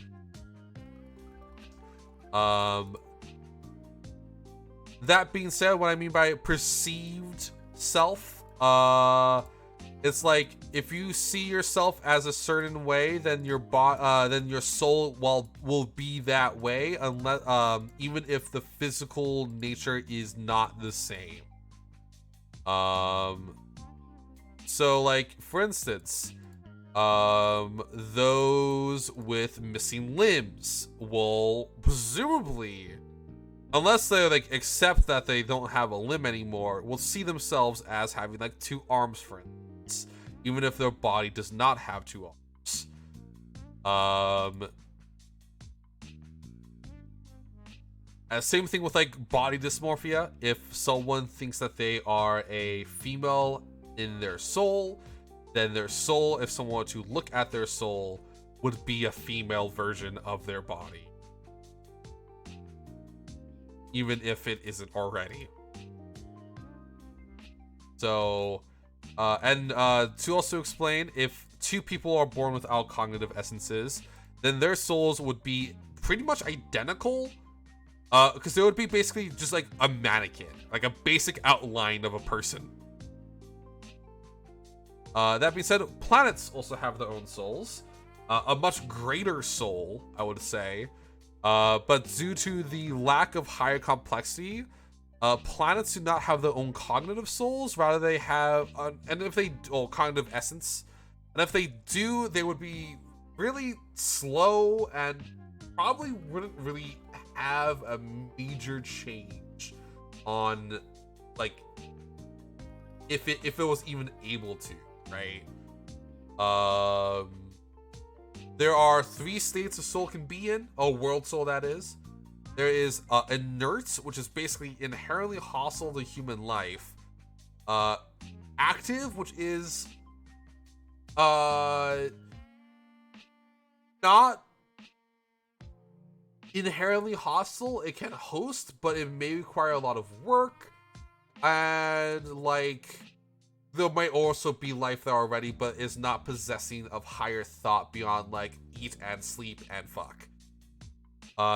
That being said, what I mean by perceived self, it's like if you see yourself as a certain way, then your soul will be that way, unless even if the physical nature is not the same. So like for instance, those with missing limbs will presumably, unless they like accept that they don't have a limb anymore, will see themselves as having like 2 arms, for instance, even if their body does not have 2 arms. Same thing with like body dysmorphia. If someone thinks that they are a female in their soul, then their soul, if someone were to look at their soul, would be a female version of their body, even if it isn't already. So, to also explain, if 2 people are born without cognitive essences, then their souls would be pretty much identical, because they would be basically just like a mannequin, like a basic outline of a person. That being said, planets also have their own souls, a much greater soul, I would say. But due to the lack of higher complexity, planets do not have their own cognitive souls. Rather, they have, cognitive essence. And if they do, they would be really slow and probably wouldn't really have a major change on, like, if it was even able to. right? There are 3 states a soul can be in. Oh, world soul, that is. There is inert, which is basically inherently hostile to human life. Active, which is not inherently hostile. It can host, but it may require a lot of work. And like, there might also be life there already, but is not possessing of higher thought beyond like eat and sleep and fuck.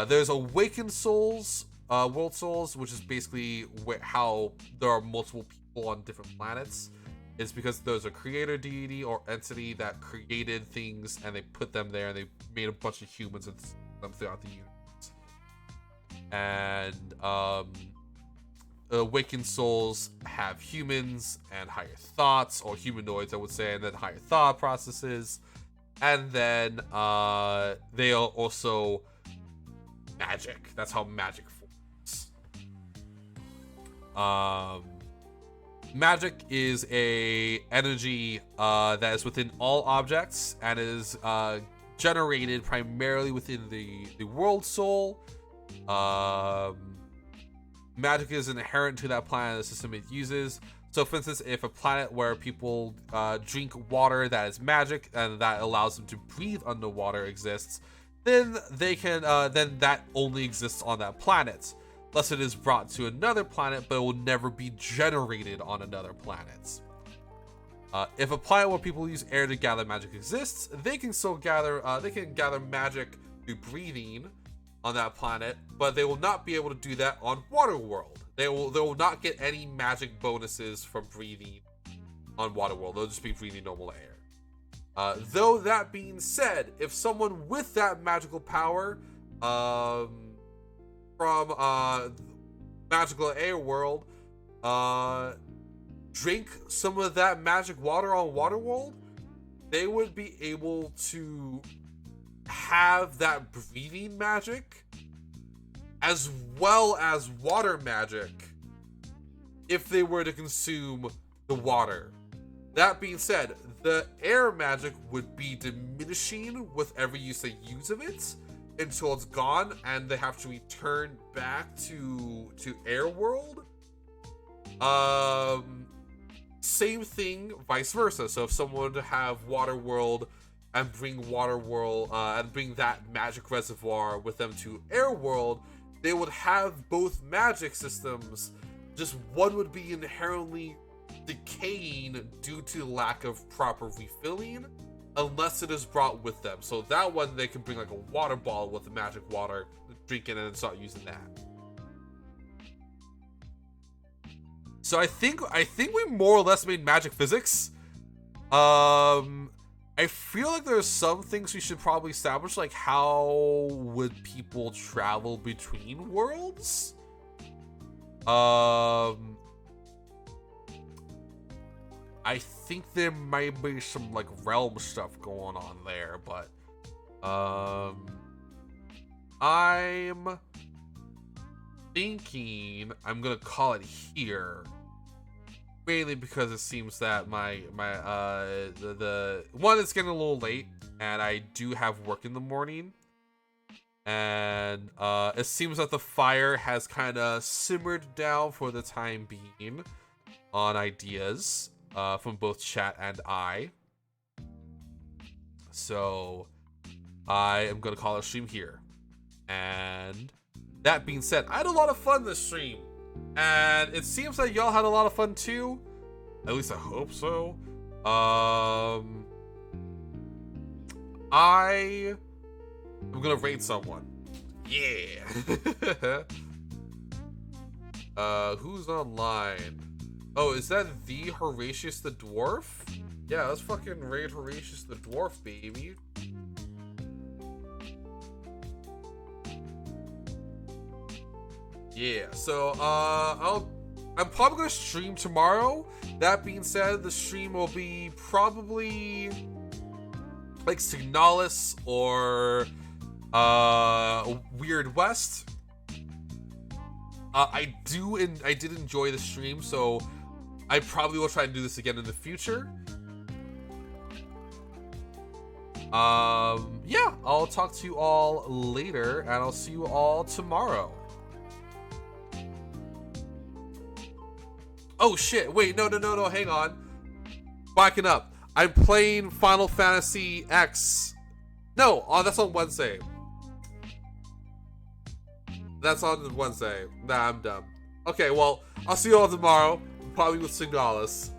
There's awakened souls, world souls, which is basically how there are multiple people on different planets. It's because there's a creator deity or entity that created things and they put them there and they made a bunch of humans and them throughout the universe. And awakened souls have humans and higher thoughts, or humanoids I would say, and then higher thought processes. And then they are also magic. That's how magic forms. Magic is a energy that is within all objects and is generated primarily within the world soul. Magic is inherent to that planet and the system it uses. So for instance, if a planet where people drink water that is magic and that allows them to breathe underwater exists, then they can then that only exists on that planet, unless it is brought to another planet, but it will never be generated on another planet. If a planet where people use air to gather magic exists, they can still gather magic through breathing on that planet, but they will not be able to do that on Waterworld. They will not get any magic bonuses from breathing on Waterworld. They'll just be breathing normal air. Though that being said, if someone with that magical power from magical air world drink some of that magic water on Waterworld, they would be able to have that breathing magic as well as water magic if they were to consume the water. That being said, the air magic would be diminishing with every use they use of it until it's gone and they have to return back to air world. Same thing vice versa. So if someone would have water world and bring water world and bring that magic reservoir with them to air world, they would have both magic systems, just one would be inherently decaying due to lack of proper refilling unless it is brought with them. So that one they can bring like a water bottle with the magic water, drink it, and then start using that. So I think we more or less made magic physics. I feel like there's some things we should probably establish, like how would people travel between worlds? I think there might be some like realm stuff going on there, but I'm thinking I'm gonna call it here. Mainly because it seems that the one, it's getting a little late and I do have work in the morning, and it seems that the fire has kind of simmered down for the time being on ideas from both chat and I. So I am gonna call our stream here. And that being said, I had a lot of fun this stream. And it seems like y'all had a lot of fun too. At least I hope so. I am gonna raid someone. Yeah. Who's online? Oh, is that the Horatius the Dwarf? Yeah, let's fucking raid Horatius the Dwarf, baby. Yeah, so I'm probably gonna stream tomorrow. That being said, the stream will be probably like Signalis or Weird West. I did enjoy the stream, so I probably will try to do this again in the future. Yeah, I'll talk to you all later, and I'll see you all tomorrow. Oh shit, wait, no, hang on. Backing up. I'm playing Final Fantasy X. No, that's on Wednesday. That's on Wednesday. Nah, I'm dumb. Okay, well, I'll see you all tomorrow, probably with Signalis.